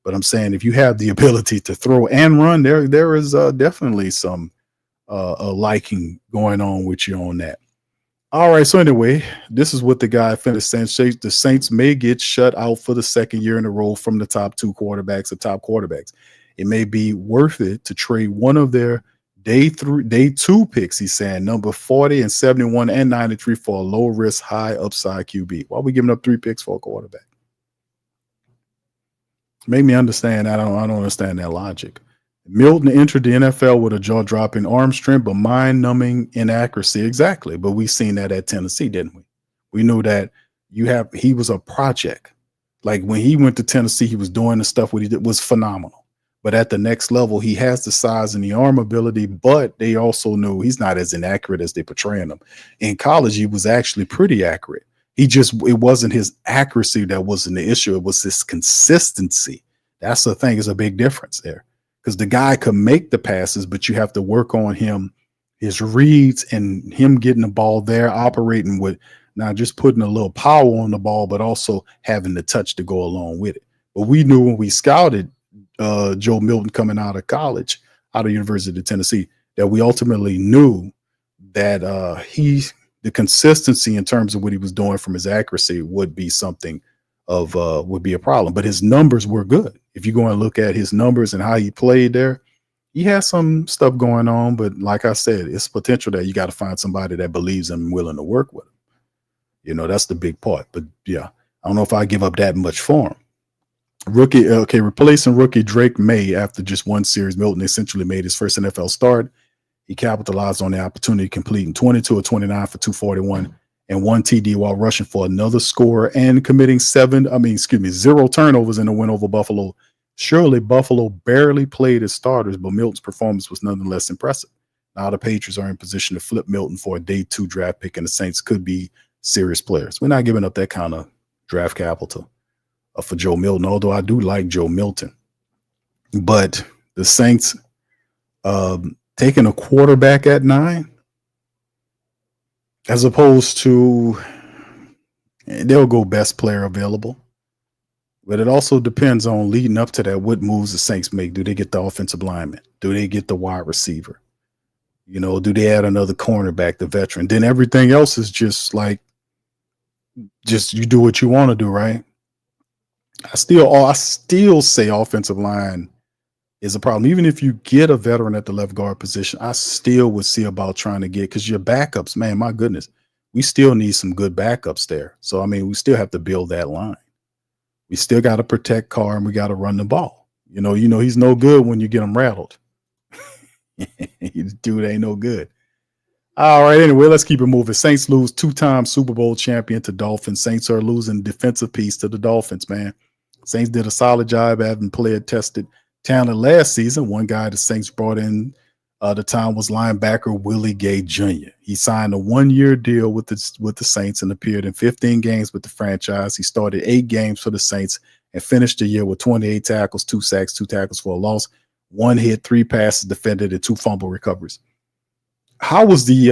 But I'm saying if you have the ability to throw and run, there is definitely some liking going on with you on that. All right. So anyway, this is what the guy finished saying. The Saints may get shut out for the second year in a row from the top two quarterbacks, the top quarterbacks. It may be worth it to trade one of their day 2 picks, he's saying, number 40 and 71 and 93 for a low risk, high upside QB. Why are we giving up 3 picks for a quarterback? Make me understand that. I don't understand that logic. Milton entered the NFL with a jaw-dropping arm strength, but mind-numbing inaccuracy. Exactly. But we seen that at Tennessee, didn't we? We knew that he was a project. Like when he went to Tennessee, he was doing the stuff what he did was phenomenal. But at the next level, he has the size and the arm ability, but they also knew he's not as inaccurate as they portraying him. In college, he was actually pretty accurate. It wasn't his accuracy that wasn't the issue. It was his consistency. That's the thing. Is a big difference there. Because the guy could make the passes, but you have to work on him, his reads, and him getting the ball there, operating with not just putting a little power on the ball, but also having the touch to go along with it. But we knew when we scouted Joe Milton coming out of college, out of University of Tennessee, that we ultimately knew that the consistency in terms of what he was doing from his accuracy would be something would be a problem. But his numbers were good. If you go and look at his numbers and how he played there, he has some stuff going on. But like I said, it's potential that you got to find somebody that believes him and willing to work with him. You know, that's the big part. But yeah, I don't know if I give up that much for him. Replacing rookie Drake May after just one series, Milton essentially made his first NFL start. He capitalized on the opportunity, completing 22 of 29 for 241 and 1 TD while rushing for another score and committing 0 turnovers in the win over Buffalo. Surely Buffalo barely played as starters, but Milton's performance was nonetheless impressive. Now the Patriots are in position to flip Milton for a day 2 draft pick, and the Saints could be serious players. We're not giving up that kind of draft capital for Joe Milton, although I do like Joe Milton. But the Saints taking a quarterback at 9, as opposed to they'll go best player available. But it also depends on leading up to that, what moves the Saints make. Do they get the offensive lineman? Do they get the wide receiver? You know, do they add another cornerback, the veteran? Then everything else is just you do what you want to do, right? I still say offensive line is a problem. Even if you get a veteran at the left guard position, I still would see about trying to get, because your backups, man, my goodness, we still need some good backups there. So, I mean, we still have to build that line. We still got to protect Carr, and we got to run the ball. You know, he's no good when you get him rattled. Dude ain't no good. All right, anyway, let's keep it moving. Saints lose 2-time Super Bowl champion to Dolphins. Saints are losing defensive piece to the Dolphins, man. Saints did a solid job having player-tested talent last season. One guy the Saints brought in the time was linebacker Willie Gay Jr. He signed a 1-year deal with the Saints and appeared in 15 games with the franchise. He started 8 games for the Saints and finished the year with 28 tackles, 2 sacks, 2 tackles for a loss, 1 hit, 3 passes defended, and 2 fumble recoveries. Let me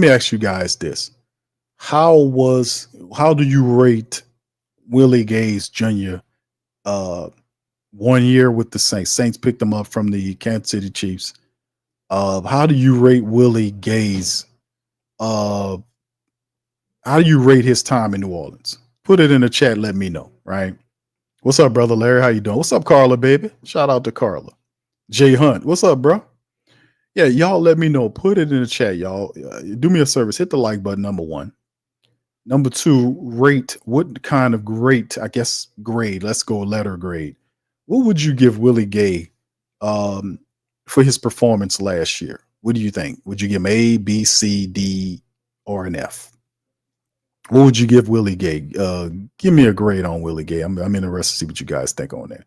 ask you guys this. How do you rate Willie Gay Jr. 1 year with the Saints? Saints picked him up from the Kansas City Chiefs. How do you rate Willie Gay's how do you rate his time in New Orleans? Put it in the chat, let me know, right? What's up, brother Larry? How you doing? What's up, Carla, baby? Shout out to Carla. Jay Hunt, what's up, bro? Yeah, y'all let me know. Put it in the chat, y'all. Do me a service. Hit the like button, number 1. Number 2, rate what kind of grade, let's go letter grade. What would you give Willie Gay for his performance last year? What do you think? Would you give him A, B, C, D, or an F? What would you give Willie Gay? Give me a grade on Willie Gay. I'm interested to see what you guys think on that.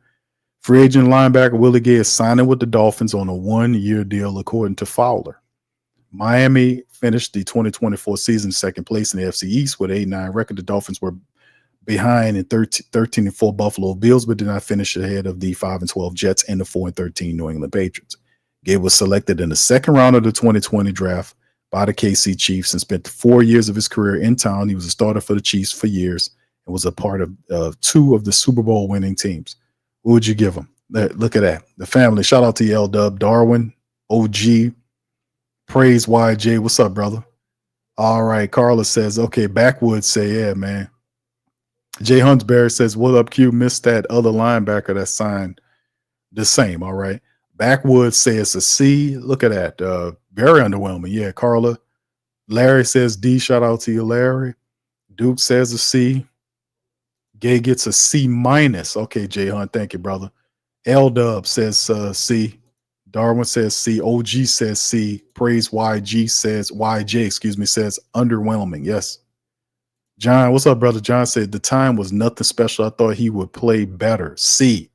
Free agent linebacker Willie Gay is signing with the Dolphins on a 1-year deal, according to Fowler. Miami finished the 2024 season second place in the FC East with an 8-9 record. The Dolphins were behind in 13-4 Buffalo Bills, but did not finish ahead of the 5-12 Jets and the 4-13 New England Patriots. Gay was selected in the second round of the 2020 draft by the KC Chiefs and spent 4 years of his career in town. He was a starter for the Chiefs for years and was a part of 2 of the Super Bowl winning teams. What would you give him? Look at that. The family. Shout out to you, L-Dub, Darwin, OG, Praise YJ. What's up, brother? All right. Carla says, okay, Backwoods say, yeah, man. Jay Huntsberry says, what up, Q? Missed that other linebacker that signed the same. All right. Backwoods says a C. Look at that. Very underwhelming. Yeah, Carla. Larry says D. Shout out to you, Larry. Duke says a C. Gay gets a C minus. Okay, Jay Hunt, thank you, brother. L Dub says C. Darwin says C. OG says C. Praise YG says YJ, says underwhelming. Yes. John, what's up, brother? John said the time was nothing special. I thought he would play better. C.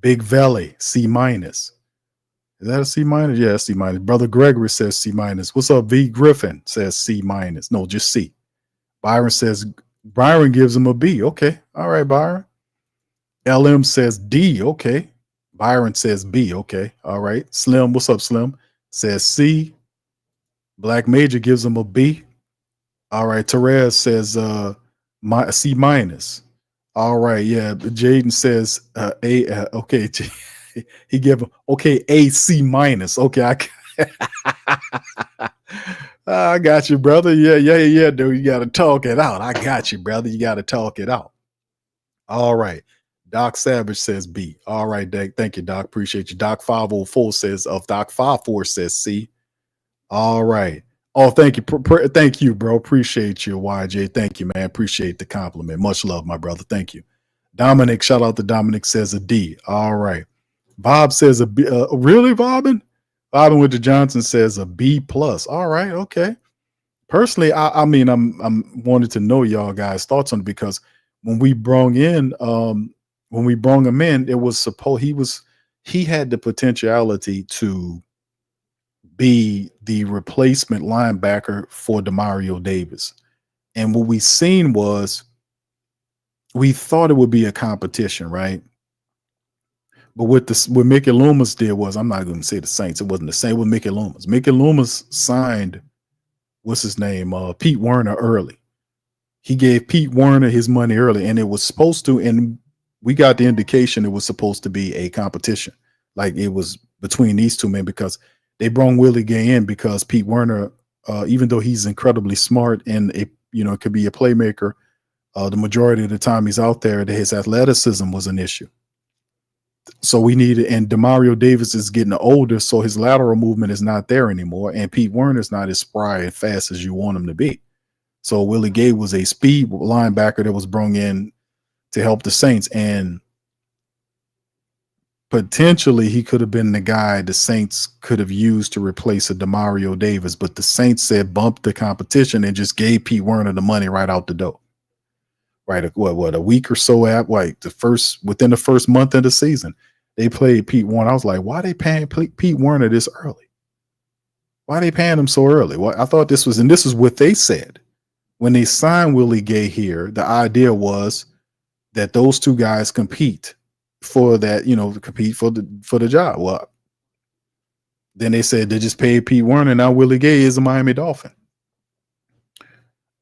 Big Valley, C minus. Is that a C minus? Yeah, C minus. Brother Gregory says C minus. What's up? V Griffin says C minus. No, just C. Byron gives him a B. Okay. All right, Byron. LM says D. Okay. Byron says B. Okay. All right. Slim, what's up, Slim? Says C. Black Major gives him a B. All right. Therese says C minus. All right. Yeah. Jaden says A. Okay. He gave him A C minus. Okay. I got you, brother. Yeah, dude. You got to talk it out. I got you, brother. You got to talk it out. All right. Doc Savage says B. All right, thank you, Doc. Appreciate you. Doc 504 says Doc 54 says C. All right. Oh, thank you. Thank you, bro. Appreciate you, YJ. Thank you, man. Appreciate the compliment. Much love, my brother. Thank you. Dominic, shout out to Dominic, says a D. All right. Bob says a B. Really, Bobbin? Bobbin with the Johnson says a B plus. All right, okay. Personally, I'm wanted to know y'all guys' thoughts on it, because when we brought him in, it was he had the potentiality to be the replacement linebacker for Demario Davis. And what we seen was, we thought it would be a competition, right? But what Mickey Loomis did was, I'm not going to say the Saints, it wasn't the same with Mickey Loomis. Mickey Loomis signed, what's his name? Pete Werner early. He gave Pete Werner his money early, and it was supposed to, and we got the indication it was supposed to be a competition. Like it was between these two men, because they brought Willie Gay in because Pete Werner, even though he's incredibly smart and could be a playmaker, the majority of the time he's out there, his athleticism was an issue. So we needed, and Demario Davis is getting older, so his lateral movement is not there anymore, and Pete Werner's not as spry and fast as you want him to be. So Willie Gay was a speed linebacker that was brought in to help the Saints, and potentially he could have been the guy the Saints could have used to replace a Demario Davis, but the Saints said bump the competition and just gave Pete Werner the money right out the door. Right, a week or so within the first month of the season, they played Pete Werner. I was like, why are they paying Pete Werner this early? Why are they paying him so early? Well, I thought this is what they said when they signed Willie Gay here. The idea was that those two guys compete for that, compete for the job. Well, then they said they just paid Pete Werner. Now Willie Gay is a Miami Dolphin.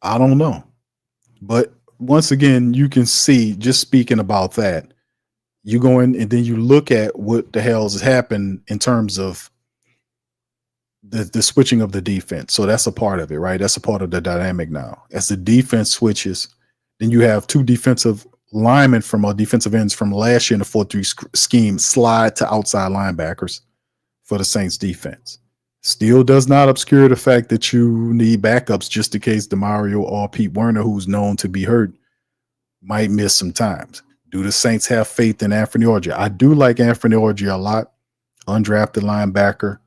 I don't know, but once again, you can see, just speaking about that, you go in and then you look at what the hell has happened in terms of the switching of the defense. So that's a part of it, right? That's a part of the dynamic now. As the defense switches, then you have two defensive linemen defensive ends from last year in the 4-3 scheme slide to outside linebackers for the Saints defense. Still does not obscure the fact that you need backups just in case Demario or Pete Werner, who's known to be hurt, might miss some times. Do the Saints have faith in Anthony Orji? I do like Anthony Orji a lot. Undrafted linebacker.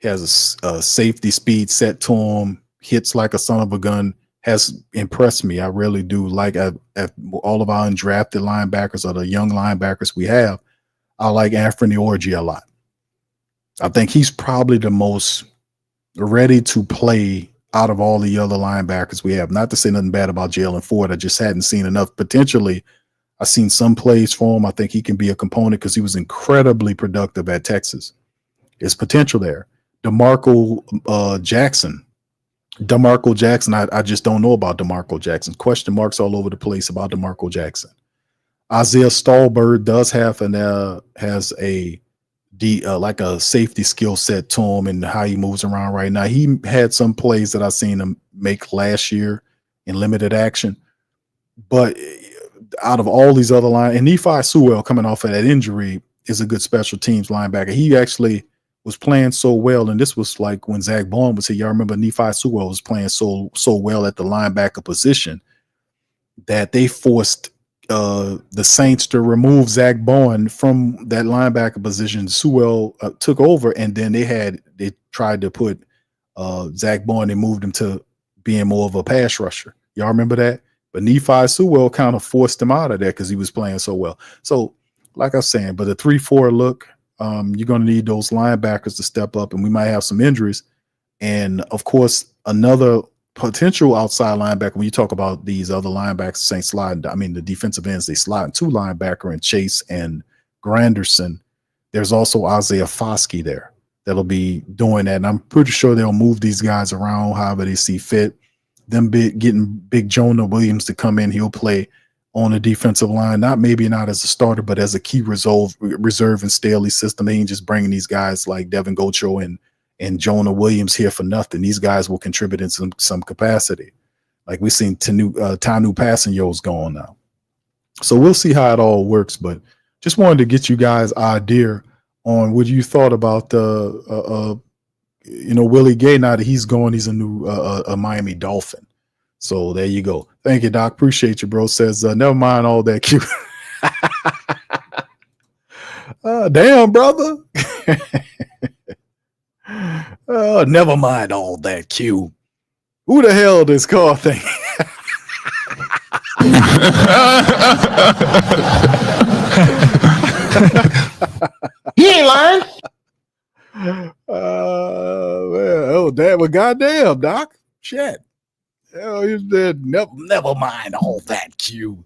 He has a safety speed set to him. Hits like a son of a gun. Has impressed me. I really do like all of our undrafted linebackers, or the young linebackers we have. I like Anthony Orji a lot. I think he's probably the most ready to play out of all the other linebackers we have. Not to say nothing bad about Jalen Ford. I just hadn't seen enough. Potentially, I've seen some plays for him. I think he can be a component because he was incredibly productive at Texas. There's potential there. DeMarco Jackson, I just don't know about DeMarco Jackson. Question marks all over the place about DeMarco Jackson. Isaiah Stallbird does have like a safety skill set to him and how he moves around right now. He had some plays that I seen him make last year in limited action. But out of all these other lines, and Nephi Sewell coming off of that injury is a good special teams linebacker. He actually was playing so well, and this was like when Zach Baum was here. Y'all remember Nephi Sewell was playing so well at the linebacker position that they forced the Saints to remove Zach Bowen from that linebacker position. Sewell took over, and then they tried to put Zach Bowen and moved him to being more of a pass rusher. Y'all remember that? But Nephi Sewell kind of forced him out of there because he was playing so well. So, like I was saying, but the 3-4 look, you're going to need those linebackers to step up, and we might have some injuries. And, of course, another potential outside linebacker, when you talk about these other linebackers, Saints slide, I mean, the defensive ends, they slide in 2 linebacker and Chase and Granderson. There's also Isaiah Foskey there that'll be doing that. And I'm pretty sure they'll move these guys around however they see fit. Them getting big Jonah Williams to come in, he'll play on the defensive line, maybe not as a starter, but as a key reserve in Staley's system. They ain't just bringing these guys like Davon Godchaux and Jonah Williams here for nothing. These guys will contribute in some capacity. Like we've seen Tanu Passanyo's going now. So we'll see how it all works, but just wanted to get you guys idea on what you thought about Willie Gay. Now that he's gone, he's a new a Miami Dolphin. So there you go. Thank you, Doc. Appreciate you, bro. Says, never mind all that cute. Damn, brother. Never mind all that Q. Who the hell this Carr thing? He ain't lying. Well, goddamn, Doc. Shit. Hell, you said never mind all that Q.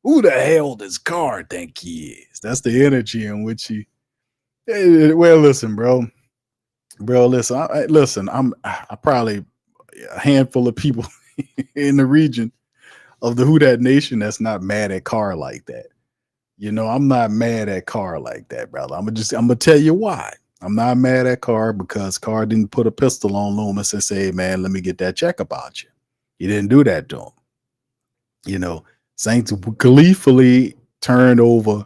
Who the hell does Carr think he is? That's the energy in which he. Well, listen, bro. Listen, I probably a handful of people in the region of the Who Dat Nation that's not mad at Carr like that. I'm not mad at Carr like that, brother. I'm gonna tell you why. I'm not mad at Carr because Carr didn't put a pistol on Loomis and say, hey, man, let me get that check about you. He didn't do that to him. Saints gleefully turned over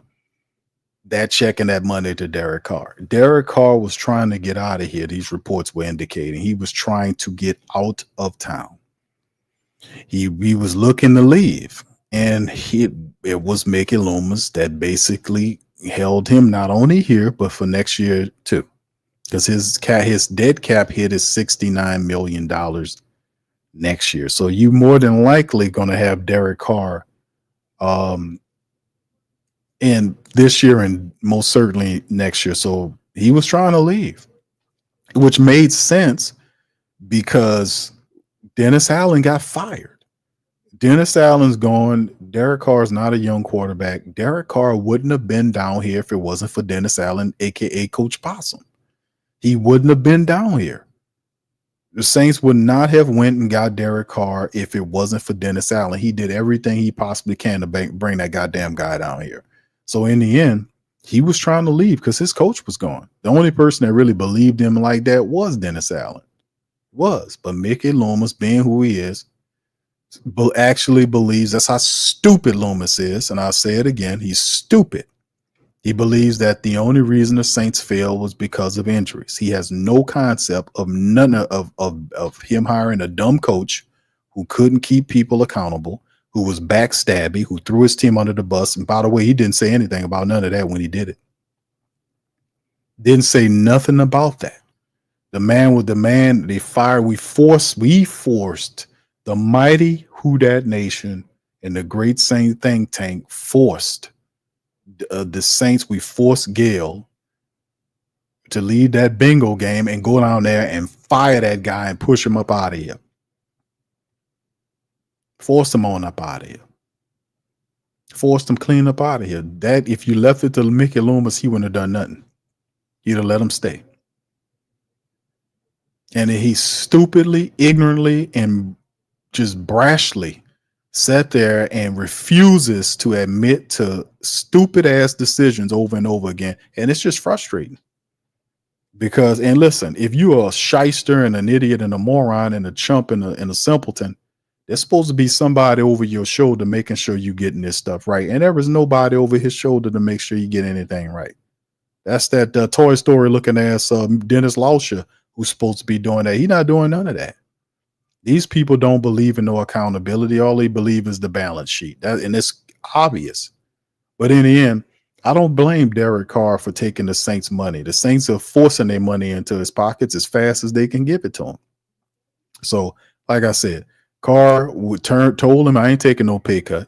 that check and that money to Derek Carr. Derek Carr was trying to get out of here. These reports were indicating he was trying to get out of town. He was looking to leave, and it was Mickey Loomis that basically held him not only here but for next year too, because his dead cap hit is $69 million next year. So you more than likely going to have Derek Carr in this year and most certainly next year. So he was trying to leave, which made sense because Dennis Allen got fired. Dennis Allen's gone. Derek Carr is not a young quarterback. Derek Carr wouldn't have been down here if it wasn't for Dennis Allen, a.k.a. Coach Possum. He wouldn't have been down here. The Saints would not have went and got Derek Carr if it wasn't for Dennis Allen. He did everything he possibly can to bring that goddamn guy down here. So in the end, he was trying to leave because his coach was gone. The only person that really believed him like that was Dennis Allen. But Mickey Loomis, being who he is, actually believes, that's how stupid Loomis is. And I'll say it again, he's stupid. He believes that the only reason the Saints failed was because of injuries. He has no concept of none of him hiring a dumb coach who couldn't keep people accountable, who was backstabby, who threw his team under the bus. And by the way, he didn't say anything about none of that when he did it. Didn't say nothing about that. The man with the man, they fired. We forced the mighty Who Dat Nation and the great Saint think tank forced the Saints. We forced Gale to lead that bingo game and go down there and fire that guy and push him up out of here. Forced him on up out of here. Forced him clean up out of here. That if you left it to Mickey Loomis, he wouldn't have done nothing. You'd have let him stay. And he stupidly, ignorantly, and just brashly sat there and refuses to admit to stupid ass decisions over and over again. And it's just frustrating because, and listen, if you are a shyster and an idiot and a moron and a chump and a simpleton, there's supposed to be somebody over your shoulder making sure you're getting this stuff right. And there was nobody over his shoulder to make sure you get anything right. That's that Toy Story looking ass Dennis Lauscher who's supposed to be doing that. He's not doing none of that. These people don't believe in no accountability. All they believe is the balance sheet. And it's obvious. But in the end, I don't blame Derek Carr for taking the Saints' money. The Saints are forcing their money into his pockets as fast as they can give it to him. So, like I said, Carr told him, I ain't taking no pay cut.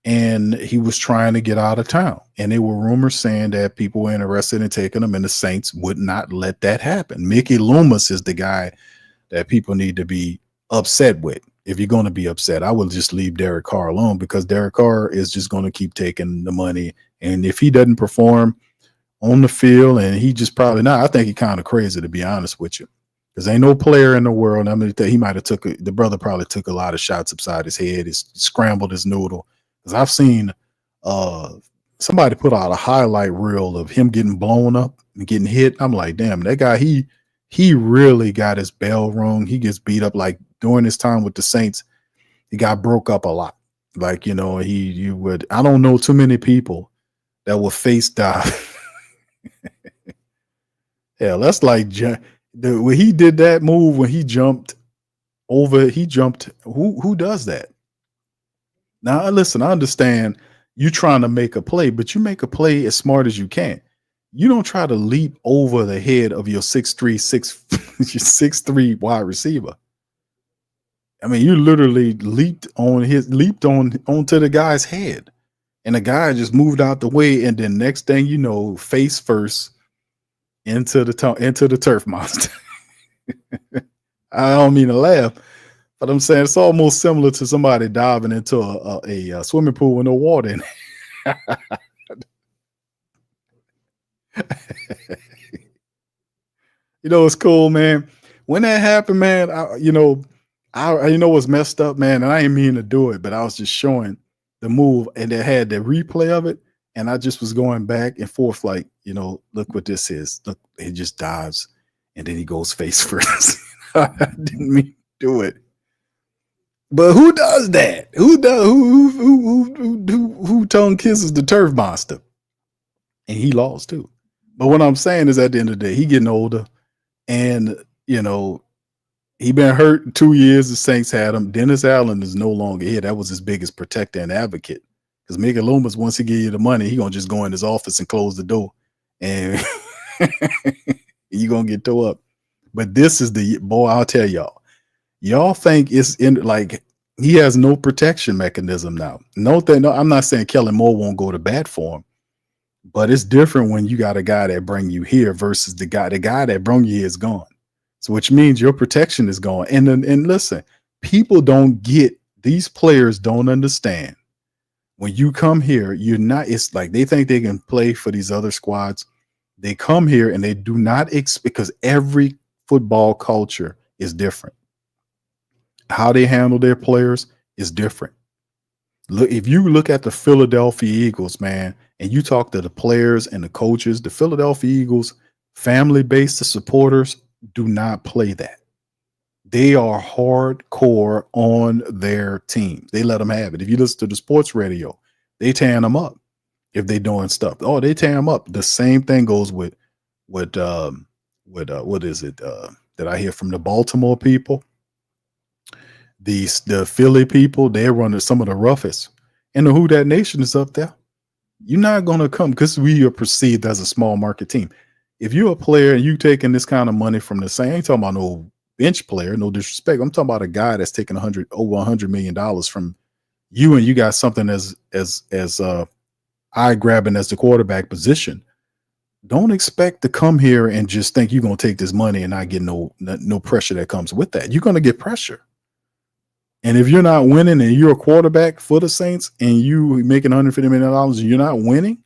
And he was trying to get out of town. And there were rumors saying that people were interested in taking him, and the Saints would not let that happen. Mickey Loomis is the guy that people need to be upset with. If you're going to be upset, I would just leave Derek Carr alone, because Derek Carr is just going to keep taking the money. And if he doesn't perform on the field, and he just probably not, I think he's kind of crazy, to be honest with you, because ain't no player in the world. I mean, he might have the brother probably took a lot of shots upside his head. He scrambled his noodle. Because I've seen somebody put out a highlight reel of him getting blown up and getting hit. I'm like, damn, that guy, he really got his bell rung. He gets beat up. Like during his time with the Saints, he got broke up a lot. Like, I don't know too many people that will face dive. Hell, that's like when he did that move, when he jumped, who does that? Now, listen, I understand you trying to make a play, but you make a play as smart as you can. You don't try to leap over the head of your 6'3" wide receiver. I mean, you literally leaped onto the guy's head, and the guy just moved out the way, and then next thing you know, face first into the turf monster. I don't mean to laugh, but I'm saying it's almost similar to somebody diving into a swimming pool with no water in it. It's cool, man. When that happened, man, what's messed up, man, and I didn't mean to do it, but I was just showing the move, and they had the replay of it, and I just was going back and forth like, look what this is. Look, he just dives, and then he goes face first. I didn't mean to do it. But who does that? Who tongue kisses the turf monster? And he lost too. But what I'm saying is, at the end of the day, he getting older, and he been hurt 2 years. The Saints had him. Dennis Allen is no longer here. That was his biggest protector and advocate. Because Mickey Loomis, once he give you the money, he gonna just go in his office and close the door, and you gonna get tore up. But this is I'll tell y'all. Y'all think it's like he has no protection mechanism now. No, I'm not saying Kellen Moore won't go to bat for him, but it's different when you got a guy that bring you here versus the guy that brought you here is gone. So which means your protection is gone. And listen, people don't get, these players don't understand. When you come here, you're not, it's like they think they can play for these other squads. They come here and they do not because every football culture is different. How they handle their players is different. Look, if you look at the Philadelphia Eagles, man, and you talk to the players and the coaches, the Philadelphia Eagles, family base, the supporters do not play that. They are hardcore on their team. They let them have it. If you listen to the sports radio, they tearing them up if they doing stuff. Oh, they tear them up. The same thing goes with what is it that I hear from the Baltimore people, the Philly people. They're running some of the roughest, and the Who Dat Nation is up there. You're not gonna come because we are perceived as a small market team. If you're a player and you taking this kind of money from the Saints, I ain't talking about no bench player, no disrespect. I'm talking about a guy that's taking over $100 million from you, and you got something as eye grabbing as the quarterback position. Don't expect to come here and just think you're gonna take this money and not get no pressure that comes with that. You're gonna get pressure. And if you're not winning and you're a quarterback for the Saints and you making $150 million and you're not winning,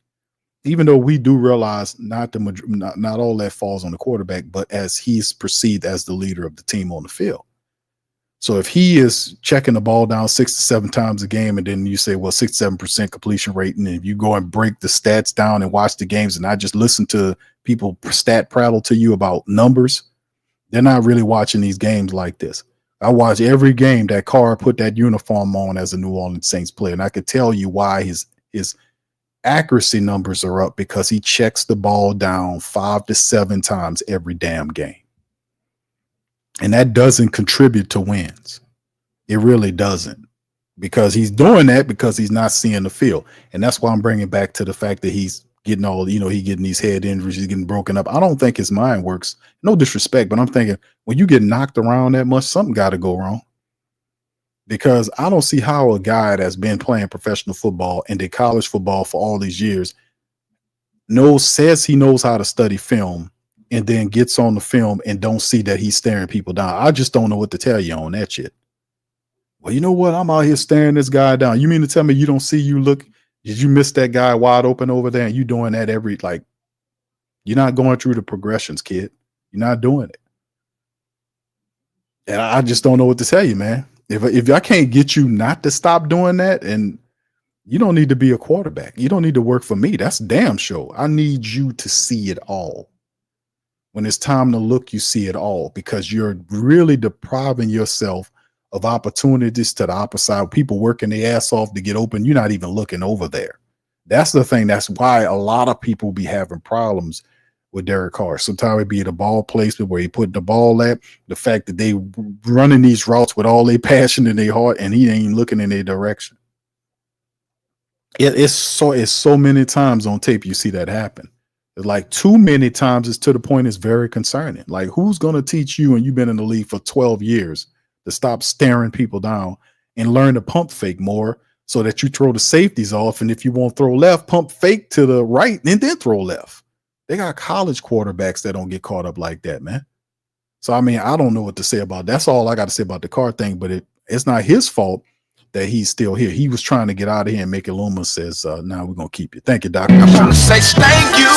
even though we do realize not all that falls on the quarterback, but as he's perceived as the leader of the team on the field. So if he is checking the ball down 6 to 7 times a game, and then you say, well, 67% completion rate, and if you go and break the stats down and watch the games and not just listen to people stat prattle to you about numbers, they're not really watching these games like this. I watch every game that Carr put that uniform on as a New Orleans Saints player, and I could tell you why his accuracy numbers are up, because he checks the ball down 5 to 7 times every damn game. And that doesn't contribute to wins. It really doesn't. because he's doing that because he's not seeing the field. And that's why I'm bringing back to the fact that he's getting all, he getting these head injuries, he's getting broken up. I don't think his mind works. No disrespect, but I'm thinking when you get knocked around that much, something got to go wrong. Because I don't see how a guy that's been playing professional football and did college football for all these years says he knows how to study film and then gets on the film and don't see that he's staring people down. I just don't know what to tell you on that shit. Well, you know what? I'm out here staring this guy down. You mean to tell me you don't see you look? Did you miss that guy wide open over there? And you doing that you're not going through the progressions, kid. You're not doing it. And I just don't know what to tell you, man. If I can't get you not to stop doing that, and you don't need to be a quarterback. You don't need to work for me. That's damn sure. I need you to see it all. When it's time to look, you see it all, because you're really depriving yourself of opportunities to the opposite side. People working their ass off to get open. You're not even looking over there. That's the thing. That's why a lot of people be having problems with Derek Carr. Sometimes it be the ball placement where he put the ball at, the fact that they running these routes with all their passion in their heart and he ain't looking in their direction. It's so many times on tape you see that happen. It's like too many times. It's to the point it's very concerning. Like, who's going to teach you, and you've been in the league for 12 years, to stop staring people down and learn to pump fake more so that you throw the safeties off. And if you won't throw left, pump fake to the right and then throw left. They got college quarterbacks that don't get caught up like that, man. So, I mean, I don't know what to say about that. That's all I got to say about the Carr thing, but it's not his fault that he's still here. He was trying to get out of here, and Make It Luma says, nah, we're going to keep you. Thank you, Doctor. I'm trying to say thank you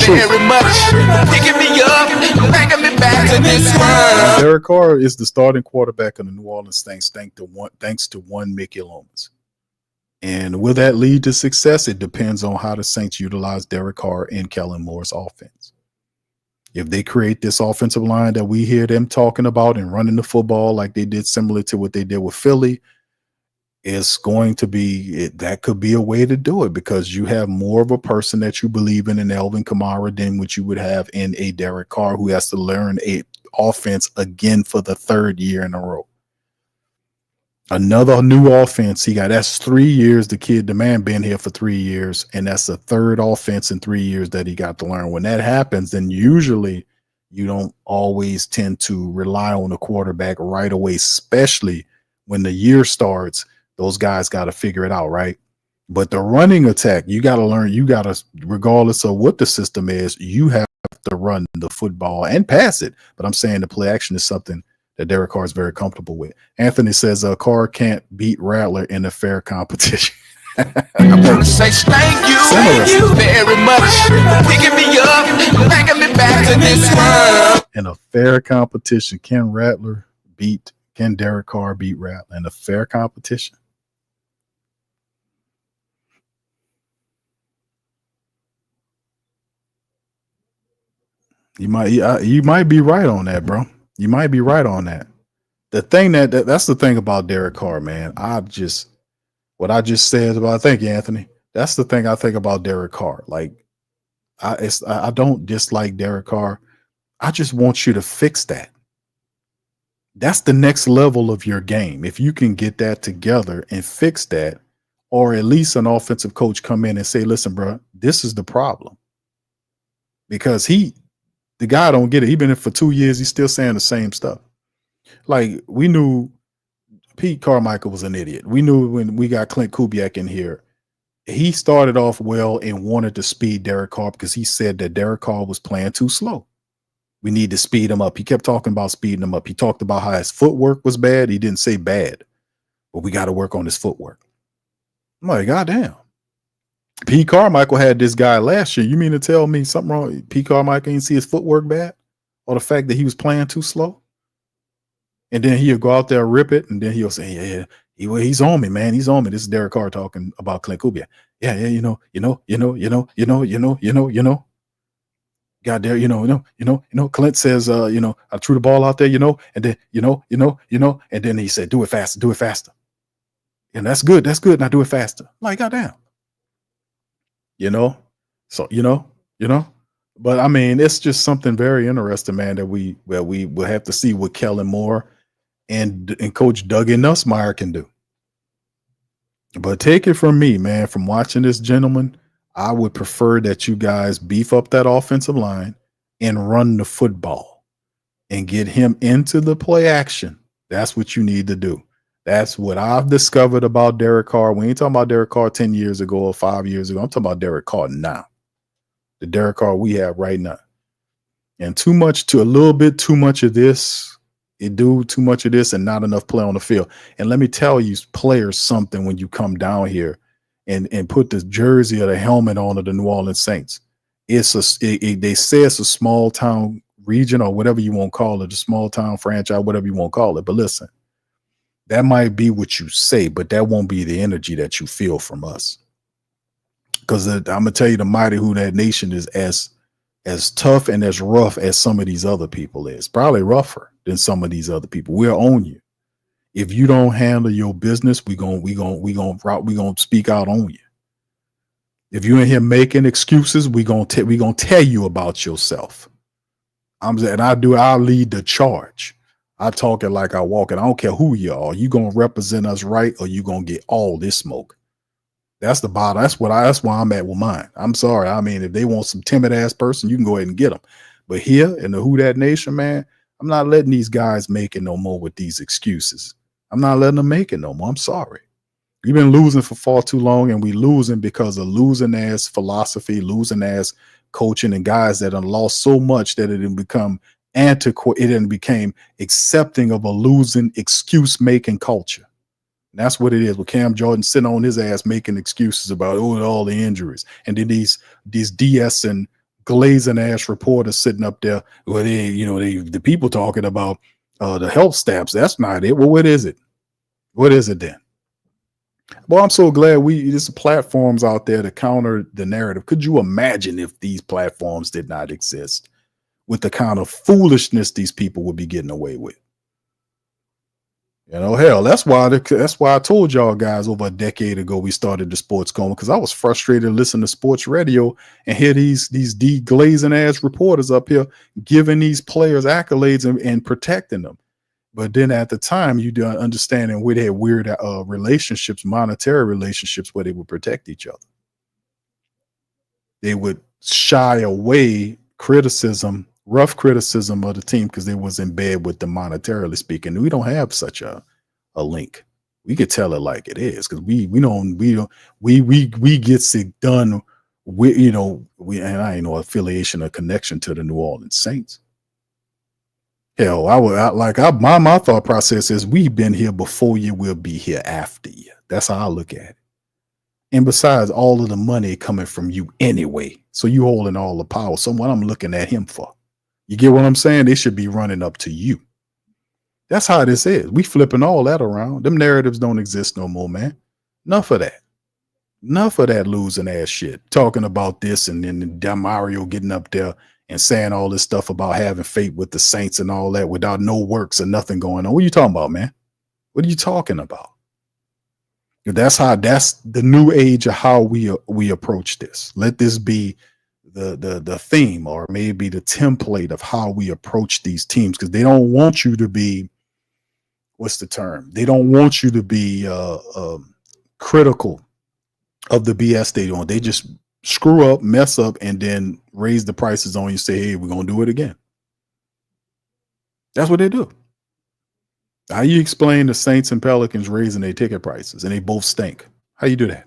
very much. Picking me up, bringing me back to this world. Derek Carr is the starting quarterback of the New Orleans Saints thanks to one Mickey Loomis. And will that lead to success? It depends on how the Saints utilize Derek Carr and Kellen Moore's offense. If they create this offensive line that we hear them talking about and running the football like they did, similar to what they did with Philly, it's going to be, that could be a way to do it, because you have more of a person that you believe in Alvin Kamara than what you would have in a Derek Carr, who has to learn a offense again for the third year in a row. Another new offense he got. That's 3 years. The man been here for 3 years, and that's the third offense in 3 years that he got to learn. When that happens, then usually you don't always tend to rely on the quarterback right away, especially when the year starts. Those guys got to figure it out, right? But the running attack, you got to learn. You got to, regardless of what the system is, you have to run the football and pass it. But I'm saying the play action is something that Derek Carr is very comfortable with. Anthony says Carr can't beat Rattler in a fair competition. I'm trying to say thank you very much. Picking me up, bringing me back to this world. In a fair competition, can Derek Carr beat Rattler in a fair competition? You might be right on that, bro. You might be right on that. The thing that's the thing about Derek Carr, man. What I just said about, thank you, Anthony. That's the thing I think about Derek Carr. Like, I don't dislike Derek Carr. I just want you to fix that. That's the next level of your game. If you can get that together and fix that, or at least an offensive coach come in and say, listen, bro, this is the problem. Because the guy don't get it. He's been in for 2 years. He's still saying the same stuff. Like, we knew Pete Carmichael was an idiot. We knew when we got Clint Kubiak in here, he started off well and wanted to speed Derek Carr because he said that Derek Carr was playing too slow. We need to speed him up. He kept talking about speeding him up. He talked about how his footwork was bad. He didn't say bad, but we got to work on his footwork. I'm like, goddamn. Pete Carmichael had this guy last year. You mean to tell me something wrong? Pete Carmichael didn't see his footwork bad, or the fact that he was playing too slow? And then he'll go out there and rip it, and then he'll say, he's on me, man. He's on me. This is Derek Carr talking about Clint Kubiak. Yeah, you know. God there, Clint says, I threw the ball out there, and then, and then he said, do it faster. And that's good. Now do it faster. Like, goddamn. But I mean, it's just something very interesting, man, that we will have to see what Kellen Moore and Coach Doug Nussmeier can do. But take it from me, man, from watching this gentleman, I would prefer that you guys beef up that offensive line and run the football and get him into the play action. That's what you need to do. That's what I've discovered about Derek Carr. We ain't talking about Derek Carr 10 years ago or 5 years ago. I'm talking about Derek Carr now. The Derek Carr we have right now. And a little bit too much of this. It do too much of this and not enough play on the field. And let me tell you, players, something when you come down here and put the jersey or the helmet on of the New Orleans Saints. They say it's a small town region or whatever you want to call it, a small town franchise, whatever you want to call it. But listen, that might be what you say, but that won't be the energy that you feel from us. Because I'm gonna tell you, the mighty who that nation is as tough and as rough as some of these other people is. Probably rougher than some of these other people. We'll own you. If you don't handle your business, we gonna speak out on you. If you're in here making excuses, we gonna tell you about yourself. I'll lead the charge. I talk it like I walk it. I don't care who you are. You gonna represent us right, or you gonna get all this smoke. That's the bottom. That's why I'm at with mine. I'm sorry. I mean, if they want some timid ass person, you can go ahead and get them. But here in the Who Dat Nation, man, I'm not letting these guys make it no more with these excuses. I'm not letting them make it no more. I'm sorry. We've been losing for far too long, and we losing because of losing ass philosophy, losing ass coaching, and guys that have lost so much that it didn't become antiquated. It became accepting of a losing excuse making culture. And that's what it is with Cam Jordan sitting on his ass making excuses about all the injuries, and then these DS and glazing ass reporters sitting up there where the people talking about the health stamps. That's not it. Well, what is it? What is it then? Well, I'm so glad there's platforms out there to counter the narrative. Could you imagine if these platforms did not exist, with the kind of foolishness these people would be getting away with? Hell, that's why I told y'all guys over a decade ago we started the Sports Coma, because I was frustrated listening to sports radio and hear these glazing ass reporters up here giving these players accolades and protecting them. But then at the time, you don't understand we had weird relationships, monetary relationships, where they would protect each other. They would shy away rough criticism of the team because they was in bed with them monetarily speaking. We don't have such a link. We could tell it like it is, because we gets it done with, and I ain't no affiliation or connection to the New Orleans Saints. Hell, my thought process is we've been here before you, we'll be here after you. That's how I look at it. And besides, all of the money coming from you anyway, so you holding all the power. So what I'm looking at him for? You get what I'm saying? They should be running up to you. That's how this is. We flipping all that around. Them narratives don't exist no more, man. Enough of that. Enough of that losing ass shit. Talking about this and then Damario getting up there and saying all this stuff about having faith with the Saints and all that without no works and nothing going on. What are you talking about, man? What are you talking about? That's the new age of how we approach this. Let this be the theme, or maybe the template of how we approach these teams, because they don't want you to be, what's the term? They don't want you to be critical of the BS they doing. They just screw up, mess up, and then raise the prices on you. Say, hey, we're gonna do it again. That's what they do. How you explain the Saints and Pelicans raising their ticket prices and they both stink? How you do that?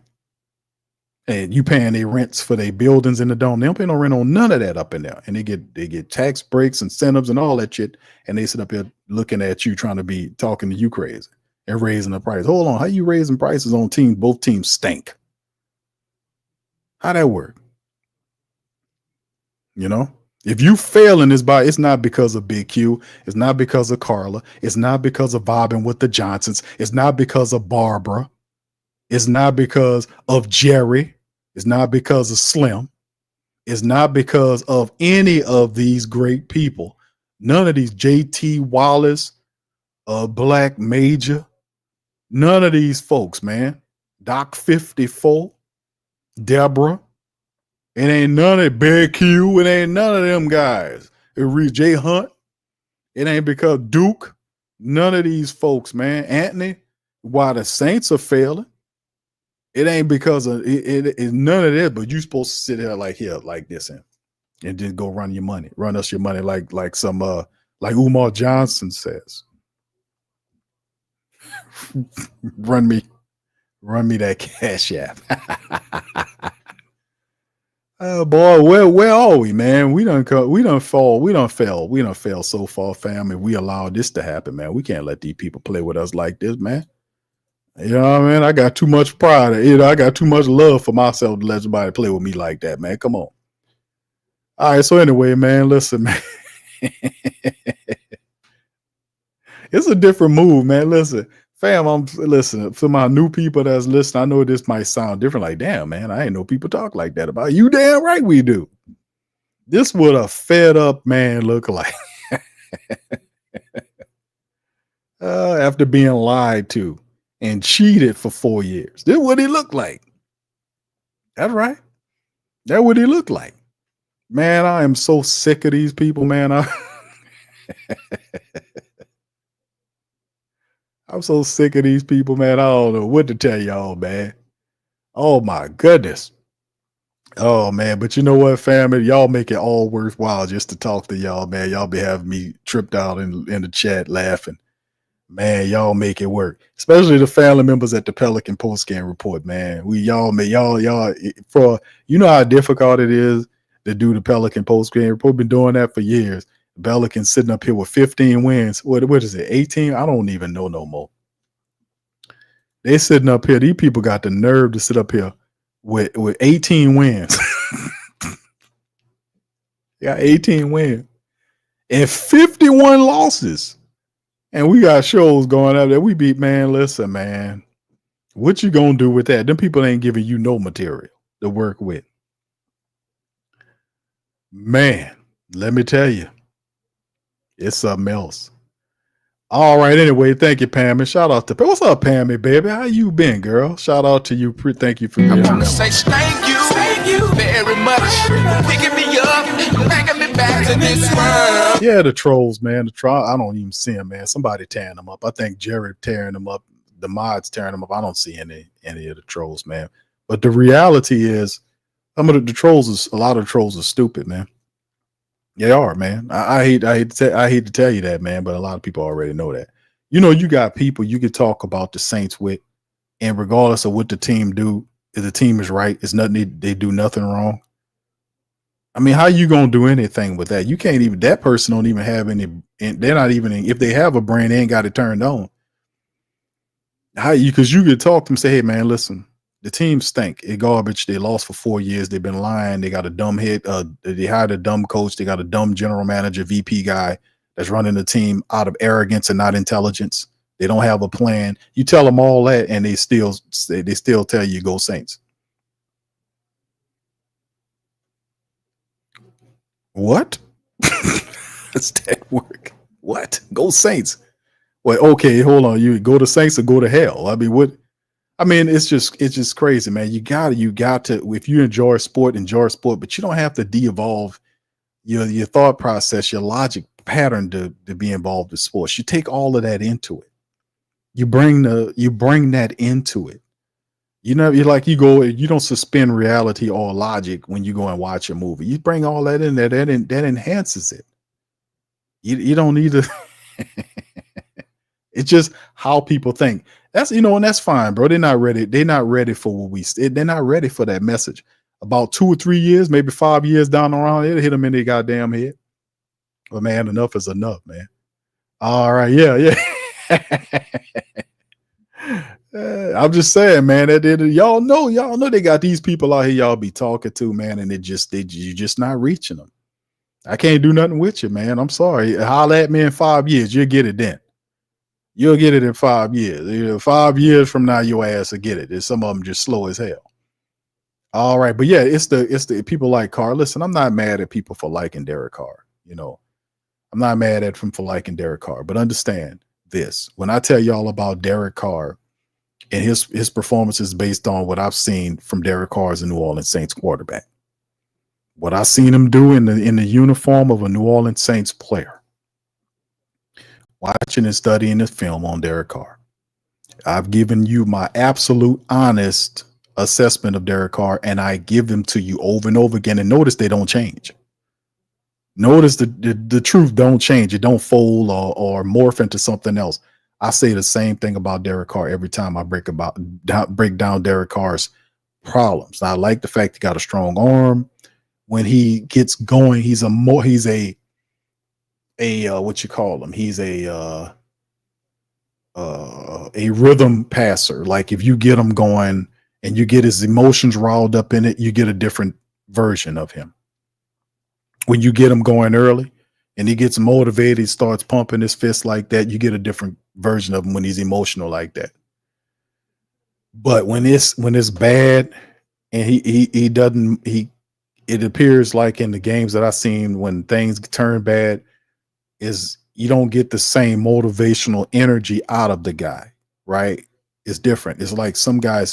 And you paying their rents for their buildings in the dome. They don't pay no rent on none of that up in there. And they get tax breaks, incentives, and all that shit. And they sit up here looking at you, trying to be talking to you crazy and raising the price. Hold on, how you raising prices on teams? Both teams stink. How that work? If you fail in this body, it's not because of Big Q. It's not because of Carla. It's not because of Bobbing with the Johnsons. It's not because of Barbara. It's not because of Jerry. It's not because of Slim. It's not because of any of these great people. None of these JT Wallace, Black Major, none of these folks, man. Doc 54, Deborah. It ain't none of Big Q. It ain't none of them guys. It reads Jay Hunt. It ain't because Duke. None of these folks, man. Anthony, why the Saints are failing. It ain't because of it none of that, but you supposed to sit there like here, like this, and just go run us your money like some like Umar Johnson says. run me that cash app. Oh boy, where are we, man? We done fail so far, fam. If we allow this to happen, man, we can't let these people play with us like this, man. You know what I mean? I got too much pride. I got too much love for myself to let somebody play with me like that, man. Come on. All right. So anyway, man, listen, man. It's a different move, man. Listen, fam, I'm listening for my new people that's listening. I know this might sound different. Like, damn, man, I ain't know people talk like that about you. Damn right we do. This would a fed up man look like after being lied to and cheated for 4 years. This is what he looked like. That's right. That's what he looked like. Man, I am so sick of these people, man. I'm so sick of these people, man. I don't know what to tell y'all, man. Oh my goodness. Oh man, but you know what, family? Y'all make it all worthwhile just to talk to y'all, man. Y'all be having me tripped out in the chat laughing. Man, y'all make it work. Especially the family members at the Pelican post-game report, man. Y'all for you know how difficult it is to do the Pelican post-game report. Been doing that for years. Pelican sitting up here with 15 wins. What is it? 18? I don't even know no more. They sitting up here. These people got the nerve to sit up here with 18 wins. They got 18 wins and 51 losses. And we got shows going up there. We beat, man, listen, man. What you gonna do with that? Them people ain't giving you no material to work with. Man, let me tell you. It's something else. All right. Anyway, thank you, Pammy. Shout out to what's up, Pammy, baby? How you been, girl? Shout out to you. Thank you for being to say thank you very much. Picking me up, bringing me back to this world. Yeah, the trolls, man. I don't even see them, man. Somebody tearing them up. I think Jared tearing them up. The mods tearing them up. I don't see any of the trolls, man. But the reality is, a lot of the trolls are stupid, man. They are, man. I hate to tell you that, man, but a lot of people already know that. You know, you got people you could talk about the Saints with, and regardless of what the team do, if the team is right, it's nothing they do nothing wrong. I mean, how you gonna do anything with that? You can't even. That person don't even have any. They're not even. If they have a brain, they ain't got it turned on. Because you could talk to them, say, hey, man, listen. The team stink. It's garbage. They lost for 4 years. They've been lying. They got a dumb hit. They hired a dumb coach. They got a dumb general manager, VP guy that's running the team out of arrogance and not intelligence. They don't have a plan. You tell them all that, and they still tell you go Saints. What? Does that work? What? Go Saints. Well, okay, hold on. You go to Saints or go to hell. I mean, what? I mean, it's just crazy, man. You got to, if you enjoy sport, but you don't have to de-evolve your thought process, your logic pattern to be involved in sports. You take all of that into it. You bring that into it. You know, you don't suspend reality or logic when you go and watch a movie. You bring all that in there, that enhances it. You don't need to. It's just how people think. That's, and that's fine, bro. They're not ready. They're not ready for they're not ready for that message. About 2 or 3 years, maybe 5 years down the road, it'll hit them in their goddamn head. But man, enough is enough, man. All right. Yeah. I'm just saying, man, y'all know they got these people out here y'all be talking to, man, and you just not reaching them. I can't do nothing with you, man. I'm sorry. Holler at me in 5 years. You'll get it then. You'll get it in 5 years. 5 years from now, your ass will get it. There's some of them just slow as hell. All right. But yeah, it's the people like Carr. Listen, I'm not mad at people for liking Derek Carr. I'm not mad at them for liking Derek Carr, but understand this. When I tell y'all about Derek Carr and his performances based on what I've seen from Derek Carr as a New Orleans Saints quarterback, what I've seen him do in the uniform of a New Orleans Saints player, watching and studying this film on Derek Carr, I've given you my absolute honest assessment of Derek Carr, and I give them to you over and over again, and notice they don't change. Notice the truth don't change. It don't fold or morph into something else. I say the same thing about Derek Carr every time I break down Derek Carr's problems. I like the fact he got a strong arm. When he gets going, he's a what you call him? He's a rhythm passer. Like if you get him going and you get his emotions riled up in it, you get a different version of him. When you get him going early and he gets motivated, he starts pumping his fist like that, you get a different version of him when he's emotional like that. But when it's bad and it appears like in the games that I've seen when things turn bad is you don't get the same motivational energy out of the guy, right? It's different. It's like some guys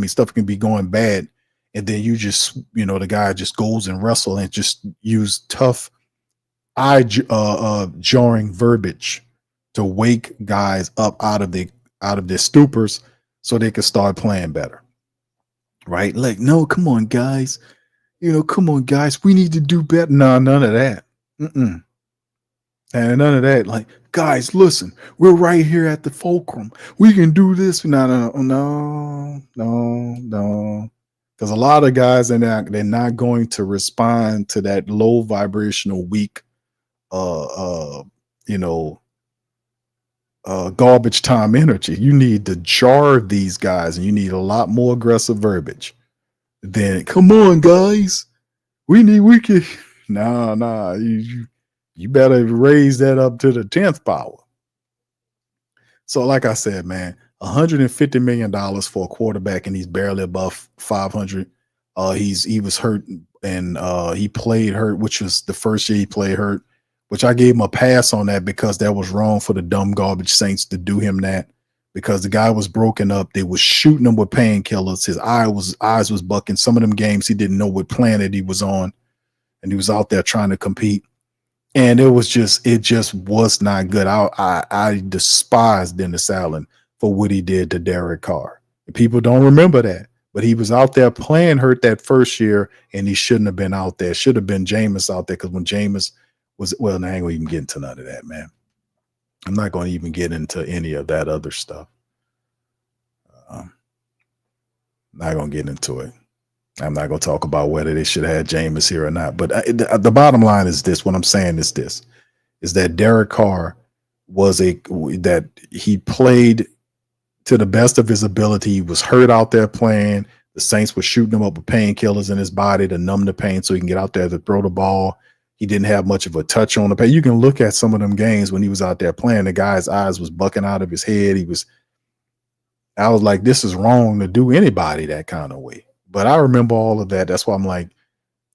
stuff can be going bad and then you just, the guy just goes and wrestle and just use tough jarring verbiage to wake guys up out of their stupors so they can start playing better. Right? Like, no, come on, guys. Come on, guys. We need to do better. No, none of that. And none of that. Like, guys, listen, we're right here at the fulcrum. We can do this. No. Because a lot of guys they're not going to respond to that low vibrational, weak, garbage time energy. You need to jar these guys, and you need a lot more aggressive verbiage. Then come on, guys, we can. Nah. You better raise that up to the 10th power. So, like I said, man, $150 million for a quarterback, and he's barely above 500. He was hurt, and he played hurt, which was the first year he played hurt, which I gave him a pass on that because that was wrong for the dumb garbage Saints to do him that, because the guy was broken up. They was shooting him with painkillers. His eyes was bucking. Some of them games he didn't know what planet he was on, and he was out there trying to compete. And it just was not good. I despise Dennis Allen for what he did to Derek Carr. People don't remember that, but he was out there playing hurt that first year, and he shouldn't have been out there. Should have been Jameis out there, because when Jameis was, I ain't gonna even get into none of that, man. I'm not going to even get into any of that other stuff. Not going to get into it. I'm not going to talk about whether they should have had Jameis here or not. But the bottom line is this. What I'm saying is this, is that Derek Carr that he played to the best of his ability. He was hurt out there playing. The Saints were shooting him up with painkillers in his body to numb the pain so he can get out there to throw the ball. He didn't have much of a touch on the pain. You can look at some of them games when he was out there playing. The guy's eyes was bucking out of his head. I was like, this is wrong to do anybody that kind of way. But I remember all of that. That's why I'm like,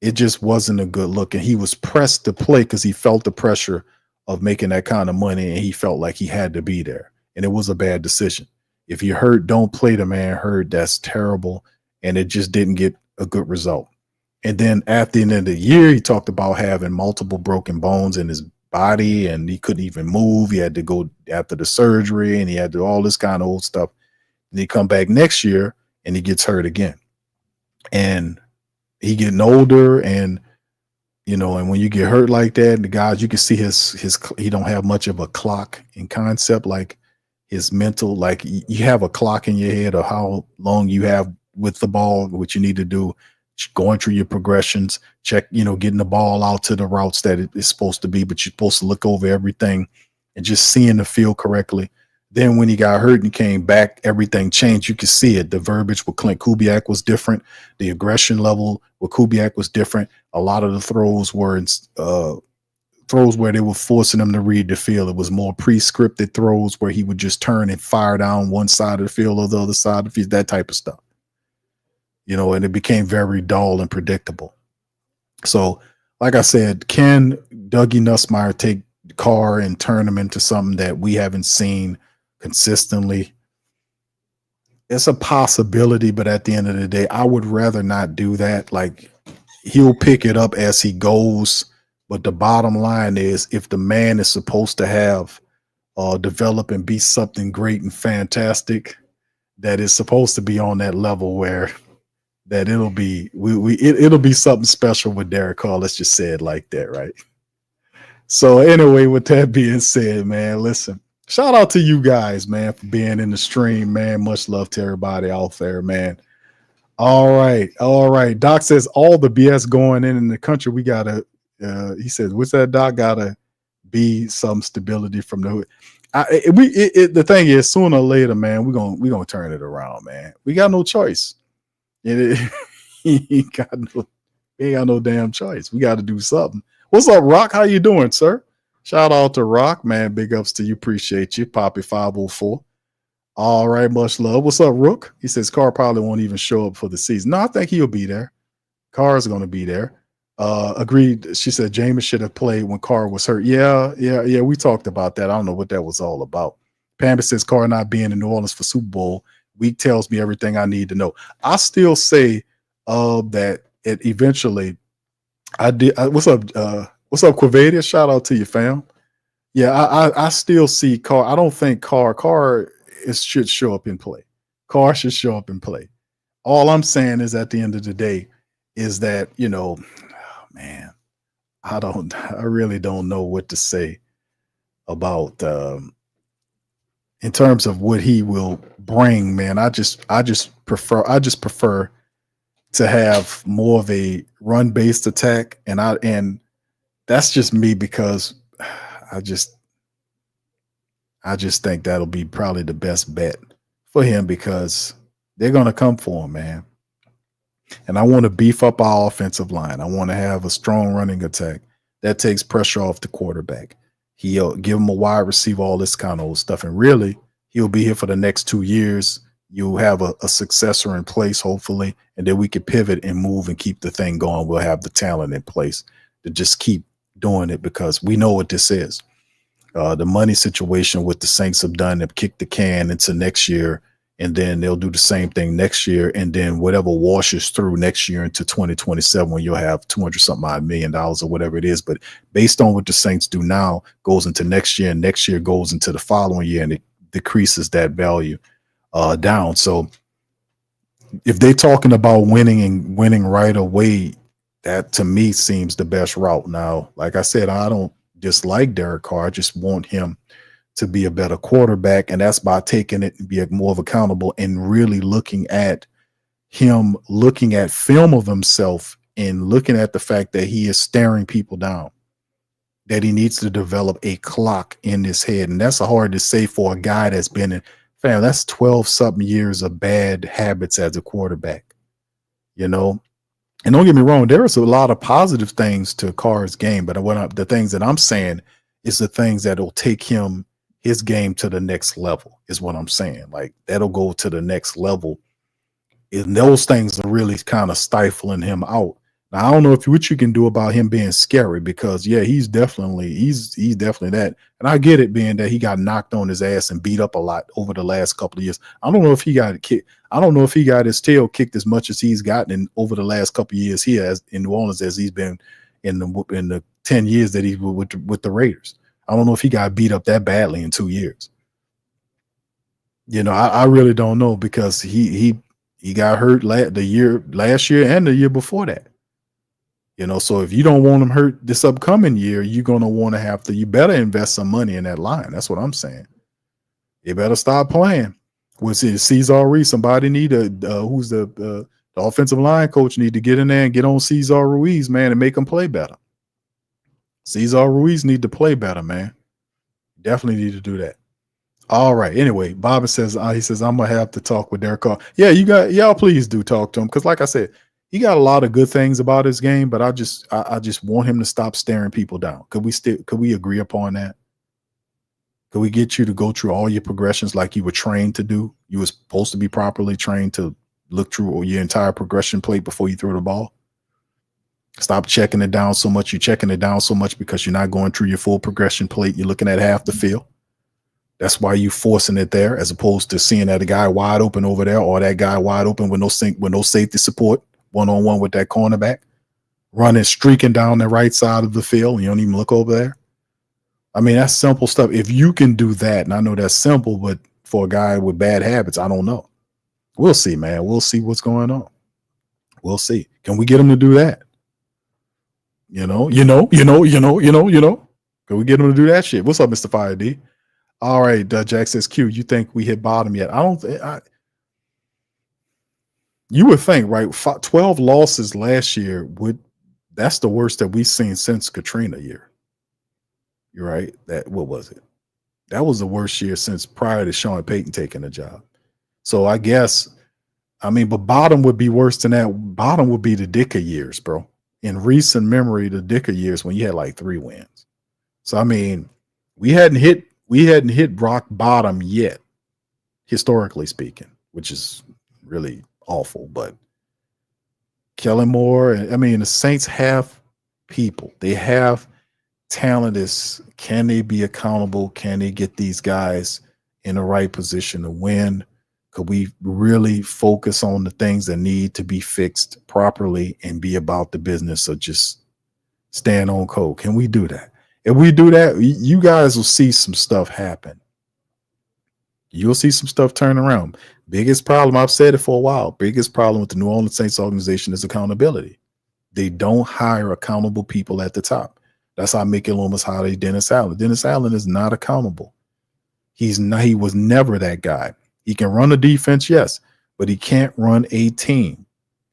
it just wasn't a good look. And he was pressed to play because he felt the pressure of making that kind of money, and he felt like he had to be there. And it was a bad decision. If you're hurt, don't play the man hurt. That's terrible. And it just didn't get a good result. And then at the end of the year, he talked about having multiple broken bones in his body, and he couldn't even move. He had to go after the surgery, and he had to do all this kind of old stuff. And he come back next year, and he gets hurt again. And he getting older, and and when you get hurt like that, the guys, you can see he don't have much of a clock in concept, like his mental, like you have a clock in your head of how long you have with the ball, what you need to do, going through your progressions, check, getting the ball out to the routes that it is supposed to be, but you're supposed to look over everything and just seeing the field correctly. Then when he got hurt and came back, everything changed. You could see it. The verbiage with Clint Kubiak was different. The aggression level with Kubiak was different. A lot of the throws were throws where they were forcing him to read the field. It was more pre-scripted throws where he would just turn and fire down one side of the field or the other side of the field, that type of stuff. And it became very dull and predictable. So, like I said, can Dougie Nussmeier take Carr and turn him into something that we haven't seen consistently? It's a possibility, but at the end of the day, I would rather not do that. Like, he'll pick it up as he goes, but the bottom line is, if the man is supposed to have develop and be something great and fantastic, that is supposed to be on that level where that it'll be it'll be something special with Derek Carr. Let's just say it like that, right? So anyway, with that being said, man, listen, shout out to you guys, man, for being in the stream, man. Much love to everybody out there, man. All right. Doc says all the BS going in the country, we gotta. He says, "What's that, Doc? Gotta be some stability from the hood." The thing is, sooner or later, man, we gonna turn it around, man. We got no choice. He ain't got no damn choice. We got to do something. What's up, Rock? How you doing, sir? Shout out to Rock, man. Big ups to you. Appreciate you. Poppy 504. All right, much love. What's up, Rook? He says Carr probably won't even show up for the season. No, I think he'll be there. Carr's going to be there. Agreed. She said Jameis should have played when Carr was hurt. Yeah. We talked about that. I don't know what that was all about. Pamela says Carr not being in New Orleans for Super Bowl week tells me everything I need to know. I still say that it eventually. What's up, Quavadia? Shout out to you, fam. Yeah, I still see Carr. I don't think Carr should show up and play. Carr should show up and play. All I'm saying is at the end of the day is that, man, I really don't know what to say about in terms of what he will bring, man. I just prefer to have more of a run-based attack, and that's just me because I just think that'll be probably the best bet for him because they're going to come for him, man. And I want to beef up our offensive line. I want to have a strong running attack that takes pressure off the quarterback. He'll give him a wide receiver, all this kind of old stuff. And really, he'll be here for the next 2 years. You'll have a successor in place, hopefully, and then we can pivot and move and keep the thing going. We'll have the talent in place to just keep doing it because we know what this is. The money situation with the Saints have done, they've kicked the can into next year, and then they'll do the same thing next year, and then whatever washes through next year into 2027 when you'll have $200-something million or whatever it is. But based on what the Saints do now, goes into next year, and next year goes into the following year, and it decreases that value down. So if they're talking about winning right away, that to me seems the best route. Now, like I said, I don't dislike Derek Carr. I just want him to be a better quarterback, and that's by taking it and being more accountable and really looking at him, looking at film of himself and looking at the fact that he is staring people down, that he needs to develop a clock in his head. And that's hard to say for a guy that's been in, that's 12-something years of bad habits as a quarterback, And don't get me wrong, there is a lot of positive things to Carr's game, but the things that I'm saying is the things that will take his game to the next level is what I'm saying. Like that'll go to the next level. And those things are really kind of stifling him out. Now, I don't know what you can do about him being scary because he's definitely that. And I get it being that he got knocked on his ass and beat up a lot over the last couple of years. I don't know if he got kicked. I don't know if he got his tail kicked as much as he's gotten over the last couple of years here in New Orleans as he's been in the 10 years that he was with the Raiders. I don't know if he got beat up that badly in 2 years. I really don't know because he got hurt last year and the year before that. So if you don't want him hurt this upcoming year, you're going to want to you better invest some money in that line. That's what I'm saying. You better stop playing. Was it Cesar Ruiz? Somebody need who's the offensive line coach need to get in there and get on Cesar Ruiz, man, and make him play better. Cesar Ruiz need to play better, man. Definitely need to do that. All right. Anyway, Bobby says, he says, I'm going to have to talk with Derek Carr. Yeah, y'all please do talk to him. Cause like I said, he got a lot of good things about his game, but I just want him to stop staring people down. Could we agree upon that? Could we get you to go through all your progressions like you were trained to do? You were supposed to be properly trained to look through your entire progression plate before you throw the ball. Stop checking it down so much. You're checking it down so much because you're not going through your full progression plate. You're looking at half the field. That's why you're forcing it there as opposed to seeing that a guy wide open over there or that guy wide open with no safety support, one-on-one with that cornerback, streaking down the right side of the field, and you don't even look over there. I mean, that's simple stuff. If you can do that, and I know that's simple, but for a guy with bad habits, I don't know. We'll see, man. We'll see what's going on. We'll see. Can we get him to do that? Can we get him to do that shit? What's up, Mr. Fire D? All right, Jack says, Q, you think we hit bottom yet? You would think, right? 12 losses last year that's the worst that we've seen since Katrina year. You're right. What was it? That was the worst year since prior to Sean Payton taking the job. So I guess, but bottom would be worse than that. Bottom would be the Dicker years, bro. In recent memory, the Dicker years when you had like 3 wins. So we hadn't hit rock bottom yet, historically speaking, which is really awful. But Kellen Moore, the Saints have people. They have talent. Can they be accountable? Can they get these guys in the right position to win? Could we really focus on the things that need to be fixed properly and be about the business of just staying on code? Can we do that? If we do that, you guys will see some stuff happen. You'll see some stuff turn around. Biggest problem, I've said it for a while, biggest problem with the New Orleans Saints organization is accountability. They don't hire accountable people at the top. That's how Mickey Loomis hired Dennis Allen. Dennis Allen is not accountable. He was never that guy. He can run a defense, yes, but he can't run a team.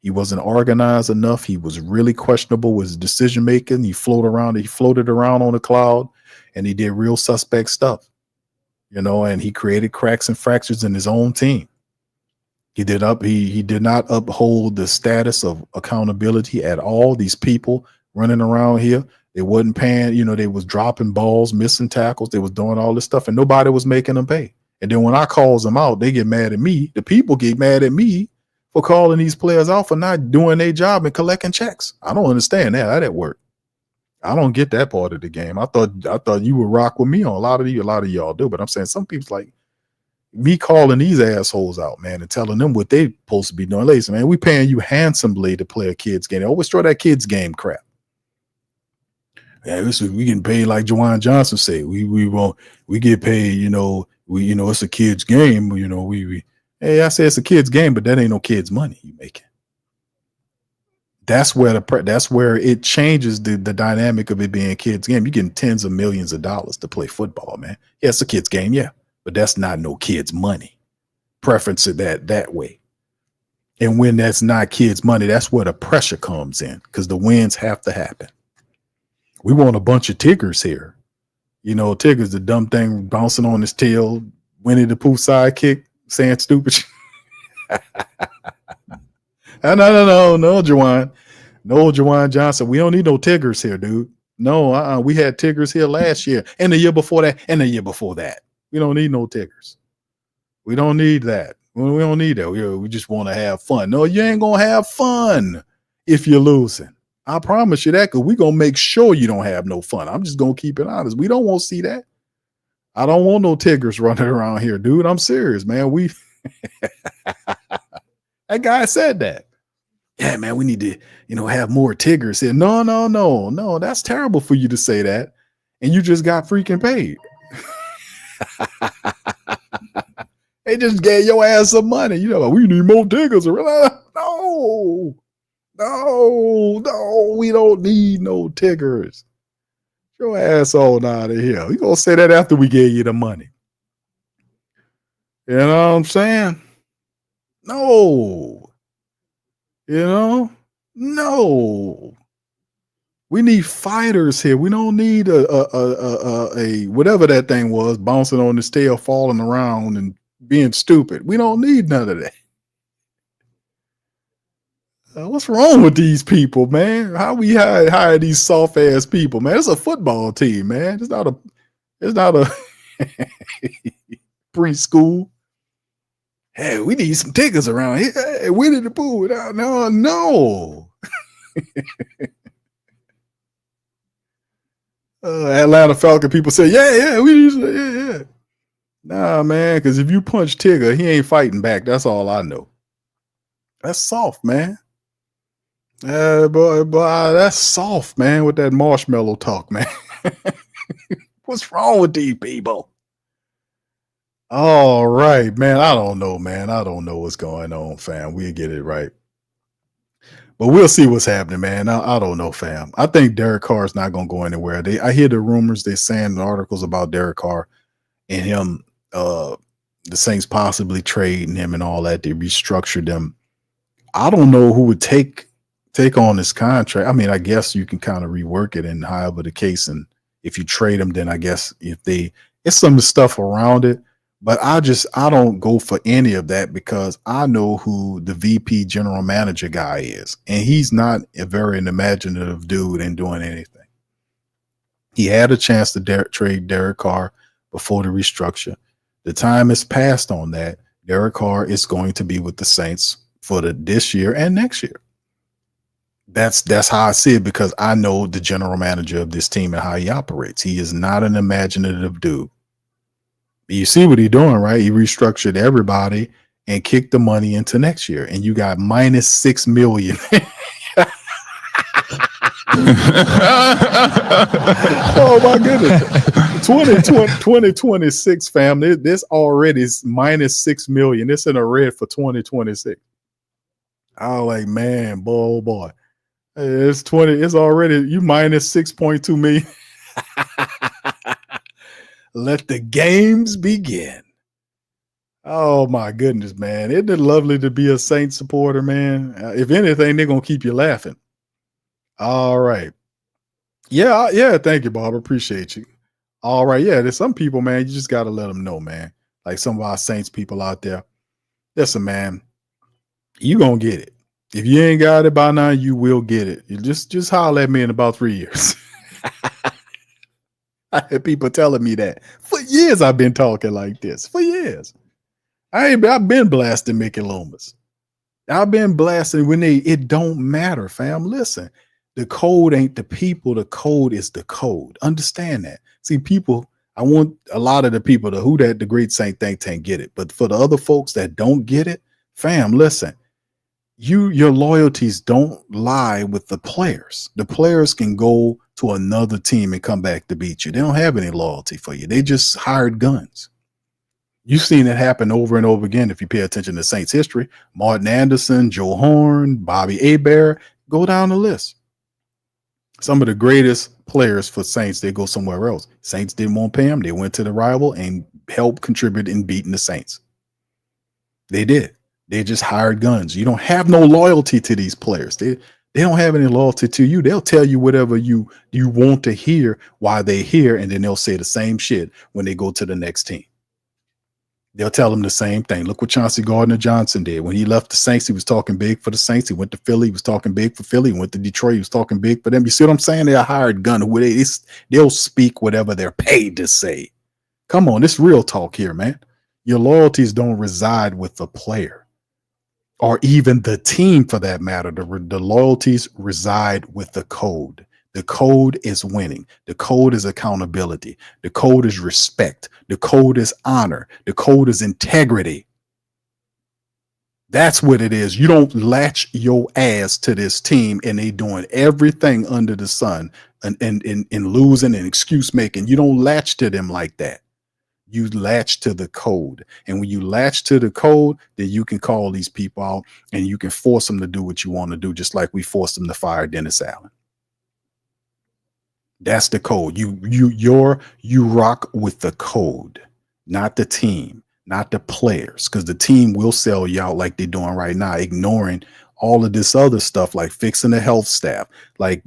He wasn't organized enough. He was really questionable with his decision making. He floated around on the cloud, and he did real suspect stuff. And he created cracks and fractures in his own team. He did not uphold the status of accountability at all. These people running around here, they wasn't paying, they was dropping balls, missing tackles, they was doing all this stuff, and nobody was making them pay. And then when I calls them out, they get mad at me. The people get mad at me for calling these players out for not doing their job and collecting checks. I don't understand that. How that work? I don't get that part of the game. I thought you would rock with me on a lot of y'all do, but I'm saying some people's like me calling these assholes out, man, and telling them what they supposed to be doing. Listen, man, we paying you handsomely to play a kid's game. They always throw that kid's game crap. Yeah, we getting paid like Juwan Johnson say. We get paid, it's a kid's game. Hey, I say it's a kid's game, but that ain't no kid's money you making. That's where it changes the dynamic of it being a kid's game. You're getting tens of millions of dollars to play football, man. Yeah, it's a kid's game, yeah, but that's not no kid's money. Preference it that way. And when that's not kids' money, that's where the pressure comes in because the wins have to happen. We want a bunch of Tiggers here. Tigger's the dumb thing bouncing on his tail, Winnie the Pooh sidekick, saying stupid shit. No, Juwan. No, Juwan Johnson. We don't need no Tiggers here, dude. No, we had Tiggers here last year and the year before that and the year before that. We don't need no Tiggers. We don't need that. We don't need that. We just want to have fun. No, you ain't going to have fun if you're losing. I promise you that because we're going to make sure you don't have no fun. I'm just going to keep it honest. We don't want to see that. I don't want no Tiggers running around here, dude. I'm serious, man. That guy said that. Yeah, man, we need to, have more Tiggers here. No. That's terrible for you to say that. And you just got freaking paid. They just gave your ass some money. We need more Tiggers. No, we don't need no Tiggers. Your ass on out of here. We gonna say that after we gave you the money. You know what I'm saying? No. No. We need fighters here. We don't need a whatever that thing was, bouncing on his tail, falling around and being stupid. We don't need none of that. What's wrong with these people, man? How we hire these soft ass people, man? It's a football team, man. It's not a preschool. Hey, we need some Tiggers around here. Hey, Winnie the Pooh. No. Atlanta Falcon people say, yeah, we need some, yeah. Nah, man, because if you punch Tigger, he ain't fighting back. That's all I know. That's soft, man. Boy, that's soft, man, with that marshmallow talk, man. What's wrong with these people? All right, man. I don't know, man. I don't know what's going on, fam. We'll get it right. But we'll see what's happening, man. I don't know, fam. I think Derek Carr is not going to go anywhere. I hear the rumors, they're saying the articles about Derek Carr and him, the Saints possibly trading him and all that. They restructured them. I don't know who would take on this contract. I mean, I guess you can kind of rework it and however the case. And if you trade him, then I guess it's some stuff around it. But I don't go for any of that because I know who the VP general manager guy is. And he's not a very imaginative dude in doing anything. He had a chance to trade Derek Carr before the restructure. The time has passed on that. Derek Carr is going to be with the Saints for this year and next year. That's how I see it because I know the general manager of this team and how he operates. He is not an imaginative dude. You see what he's doing, right? He restructured everybody and kicked the money into next year. And you got minus $6 million. Oh, my goodness. 2026, fam. This already is minus $6 million. It's in a red for 2026. I was like, man, boy, oh boy. It's already, you minus 6.2 million. Let the games begin. Oh my goodness, man. Isn't it lovely to be a Saints supporter, man? If anything, they're going to keep you laughing. All right. Yeah. Thank you, Bob. Appreciate you. All right. Yeah. There's some people, man, you just got to let them know, man. Like some of our Saints people out there. Listen, man, you going to get it. If you ain't got it by now, you will get it. You just holler at me in about 3 years. I had people telling me that for years. I've been talking like this for years. I've been blasting Mickey Loomis. I've been blasting when it don't matter, fam. Listen, the code ain't the people. The code is the code. Understand that. See, people, I want a lot of the people the Great Saint Think Tank get it. But for the other folks that don't get it, fam, listen, your loyalties don't lie with the players. The players can go to another team and come back to beat you. They don't have any loyalty for you. They just hired guns. You've seen it happen over and over again if you pay attention to Saints history. Martin Anderson, Joe Horn, Bobby Hebert, go down the list. Some of the greatest players for Saints, they go somewhere else. Saints didn't want to pay them. They went to the rival and helped contribute in beating the Saints. They did. They just hired guns. You don't have no loyalty to these players. They don't have any loyalty to you. They'll tell you whatever you want to hear while they're here, and then they'll say the same shit when they go to the next team. They'll tell them the same thing. Look what Chauncey Gardner-Johnson did. When he left the Saints, he was talking big for the Saints. He went to Philly, he was talking big for Philly. He went to Detroit, he was talking big for them. You see what I'm saying? They're a hired gun. They'll speak whatever they're paid to say. Come on, it's real talk here, man. Your loyalties don't reside with the player or even the team for that matter. The loyalties reside with the code. The code is winning. The code is accountability. The code is respect. The code is honor. The code is integrity. That's what it is. You don't latch your ass to this team and they doing everything under the sun and losing and excuse making. You don't latch to them like that. You latch to the code. And when you latch to the code, then you can call these people out and you can force them to do what you want to do, just like we forced them to fire Dennis Allen. That's the code. You rock with the code, not the team, not the players, because the team will sell you out like they're doing right now, ignoring all of this other stuff, like fixing the health staff, like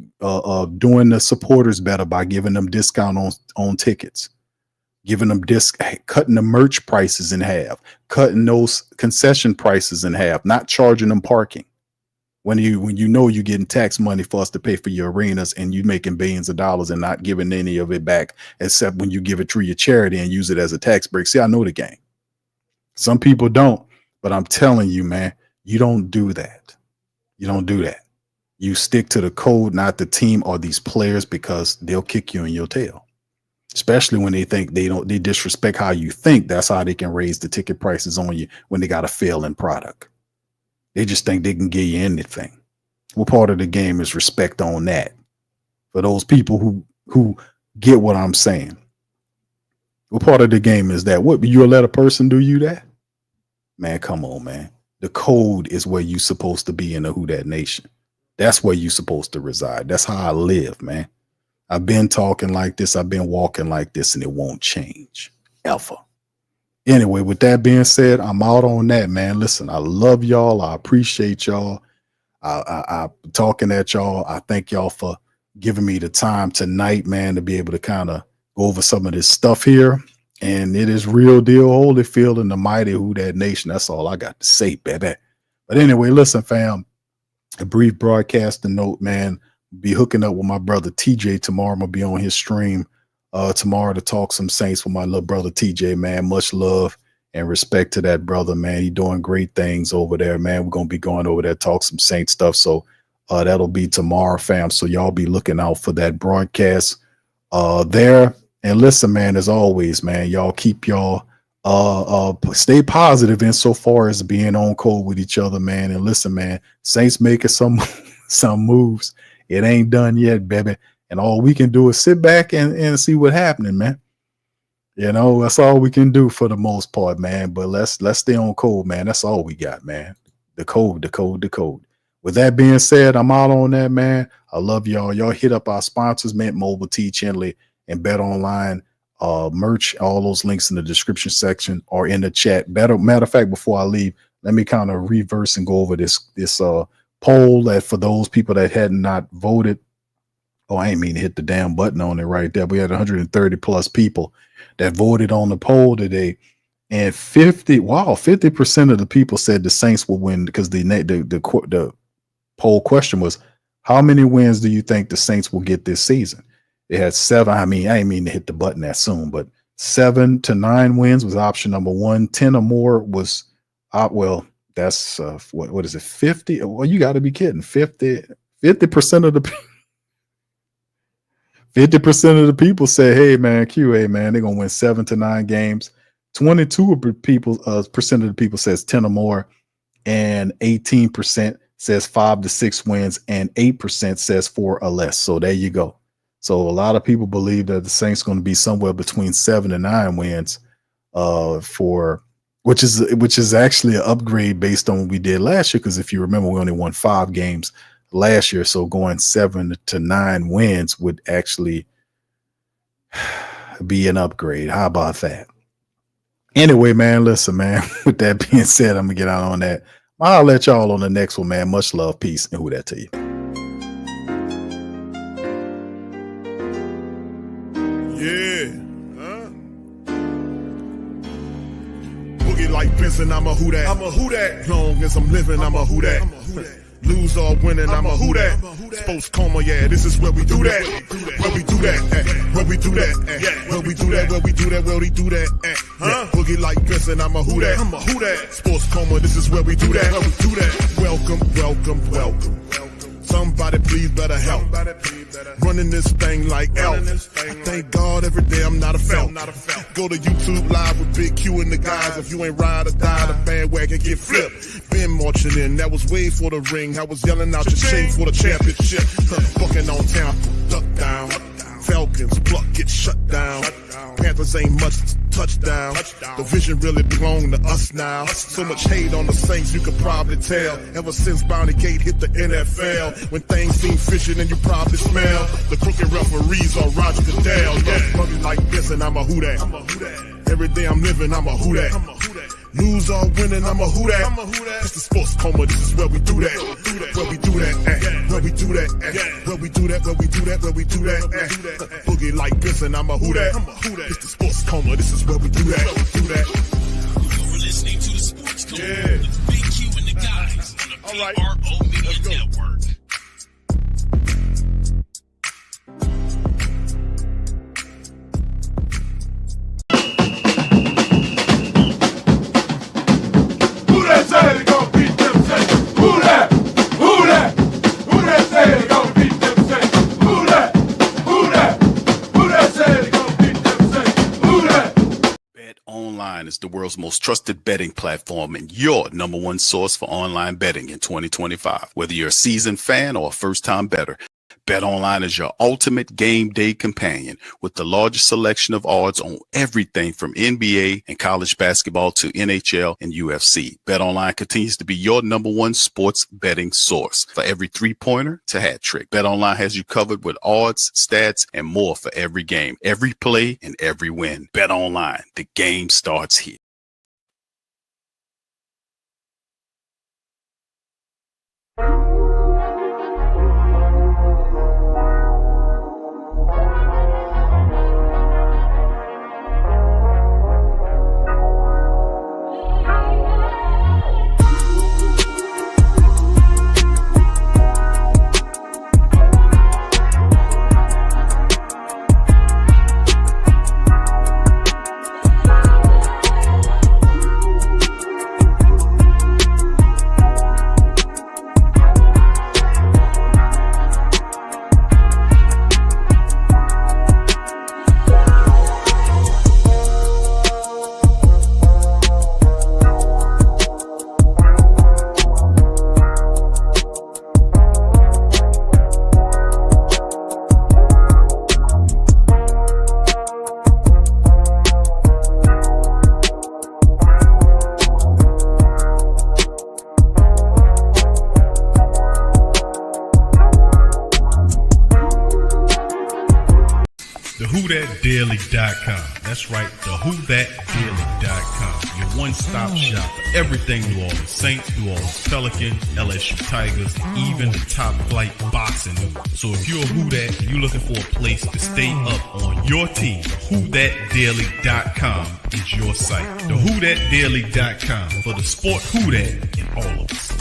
doing the supporters better by giving them discount on tickets, giving them cutting the merch prices in half, cutting those concession prices in half, not charging them parking. When you know you're getting tax money for us to pay for your arenas and you're making billions of dollars and not giving any of it back, except when you give it through your charity and use it as a tax break. See, I know the game. Some people don't, but I'm telling you, man, you don't do that. You don't do that. You stick to the code, not the team or these players, because they'll kick you in your tail. Especially when they think they disrespect how you think. That's how they can raise the ticket prices on you when they got a failing product. They just think they can give you anything. Well, part of the game is respect on that. For those people who get what I'm saying. Well, part of the game is that. What, you'll let a person do you that? Man, come on, man. The code is where you're supposed to be in the Who Dat Nation. That's where you're supposed to reside. That's how I live, man. I've been talking like this. I've been walking like this, and it won't change ever. Anyway, with that being said, I'm out on that, man. Listen, I love y'all. I appreciate y'all. I'm talking at y'all. I thank y'all for giving me the time tonight, man, to be able to kind of go over some of this stuff here. And it is real deal Holyfield and the mighty Who Dat Nation. That's all I got to say, baby. But anyway, listen, fam, a brief broadcasting note, man. Be hooking up with my brother TJ tomorrow. I'm gonna be on his stream tomorrow to talk some Saints with my little brother TJ, man. Much love and respect to that brother, man. He doing great things over there, man. We're gonna be going over there, talk some Saints stuff. So that'll be tomorrow, fam. So y'all be looking out for that broadcast there. And listen, man, as always, man, y'all keep y'all stay positive insofar as being on code with each other, man. And listen, man, Saints making some moves. It ain't done yet, baby. And all we can do is sit back and see what's happening, man. You know, that's all we can do for the most part, man. But let's stay on code, man. That's all we got, man. The code. With that being said, I'm out on that, man. I love y'all. Y'all hit up our sponsors, Mint Mobile, T. Chinley, and Bet Online. Merch, all those links in the description section or in the chat. Matter of fact, before I leave, let me kind of reverse and go over this poll that for those people that had not voted. Oh, I ain't mean to hit the damn button on it right there. We had 130 plus people that voted on the poll today, and 50% of the people said the Saints will win because the poll question was, how many wins do you think the Saints will get this season? It had 7. I mean, I ain't mean to hit the button that soon, but 7 to 9 wins was option number 1. 10 or more was that's what is it? 50? Well, you got to be kidding. 50% of the 50% of the people say, "Hey, man, QA, man, they're gonna win 7 to 9 games." 22% of the people says 10 or more, and 18% says 5 to 6 wins, and 8% says 4 or less. So there you go. So a lot of people believe that the Saints going to be somewhere between 7 and 9 wins, which is actually an upgrade based on what we did last year. Because if you remember, we only won 5 games last year, so going 7 to 9 wins would actually be an upgrade. How about that? Anyway, man, listen, man. With that being said, I'm gonna get out on that. I'll let y'all on the next one, man. Much love, peace, and who that to you. Boogie like Benson, I'm a who that. I'm a who that. Long as I'm living, I'm a who that. Lose or winning, I'm a who that. Sports Coma, yeah, this is where we do that. Where we do that, where we do that, where we do that, where we do that, where we do that. Boogie like Benson, I'm a who that. I'm a who that. Sports Coma, this is where we do that. Where we do that. Welcome. Somebody please better help. Running this thing like elf. I thank God every day I'm not a felt. Go to YouTube live with Big Q and the guys. If you ain't ride or die, the bandwagon get flipped. Been marching in, that was way for the ring. I was yelling out your shade for the championship. Bucking on town, duck down. Falcons, pluck, get shut down. Panthers ain't much touchdown. The vision really belong to us now. So much hate on the Saints, you could probably tell. Ever since Bounty Gate hit the NFL, when things seem fishy and you probably smell the crooked referees or Roger Goodell. Buggy like this and I'm a who that. Every day I'm living, I'm a who that. Lose or winning, I'm a who that. It's the Sports Coma, this is where we do that. Where we do that, where we do that, where we do that, where we do that, where we do that. Boogie like this and I'm a who that. It's the Sports Coma, this is where we do that. You're listening to the Sports Coma with Big Q and the guys on the PRO Media Network. Say they gon' beat them Saints. Who that? Who that? Who that say they gon' beat them Saints? Who that? Who that? Who that say they gon' beat them Saints? Who that? Bet Online is the world's most trusted betting platform and your number one source for online betting in 2025. Whether you're a seasoned fan or a first-time bettor, BetOnline is your ultimate game day companion with the largest selection of odds on everything from NBA and college basketball to NHL and UFC. BetOnline continues to be your number one sports betting source for every three-pointer to hat trick. BetOnline has you covered with odds, stats, and more for every game, every play, and every win. BetOnline, the game starts here. WhoThatDaily.com. That's right, the WhoThatDaily.com. Your one-stop shop for everything New Orleans Saints, New Orleans Pelicans, LSU Tigers, and even the top flight boxing news. So if you're a Who That and you're looking for a place to stay up on your team, WhoThatDaily.com is your site. The WhoThatDaily.com for the sport Who That in all of us.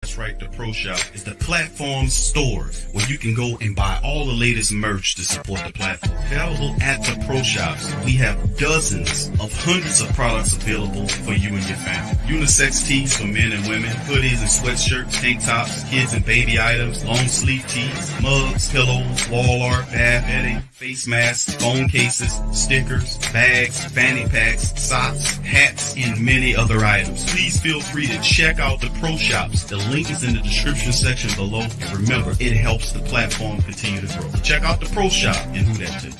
That's right, the Pro Shop is the platform store where you can go and buy all the latest merch to support the platform. Available at the Pro Shops, we have dozens of hundreds of products available for you and your family. Unisex tees for men and women, hoodies and sweatshirts, tank tops, kids and baby items, long sleeve tees, mugs, pillows, wall art, bath bedding, face masks, phone cases, stickers, bags, fanny packs, socks, hats, and many other items. Please feel free to check out the Pro Shops. The link is in the description section below. And remember, it helps the platform continue to grow. So check out the Pro Shop and Who That too.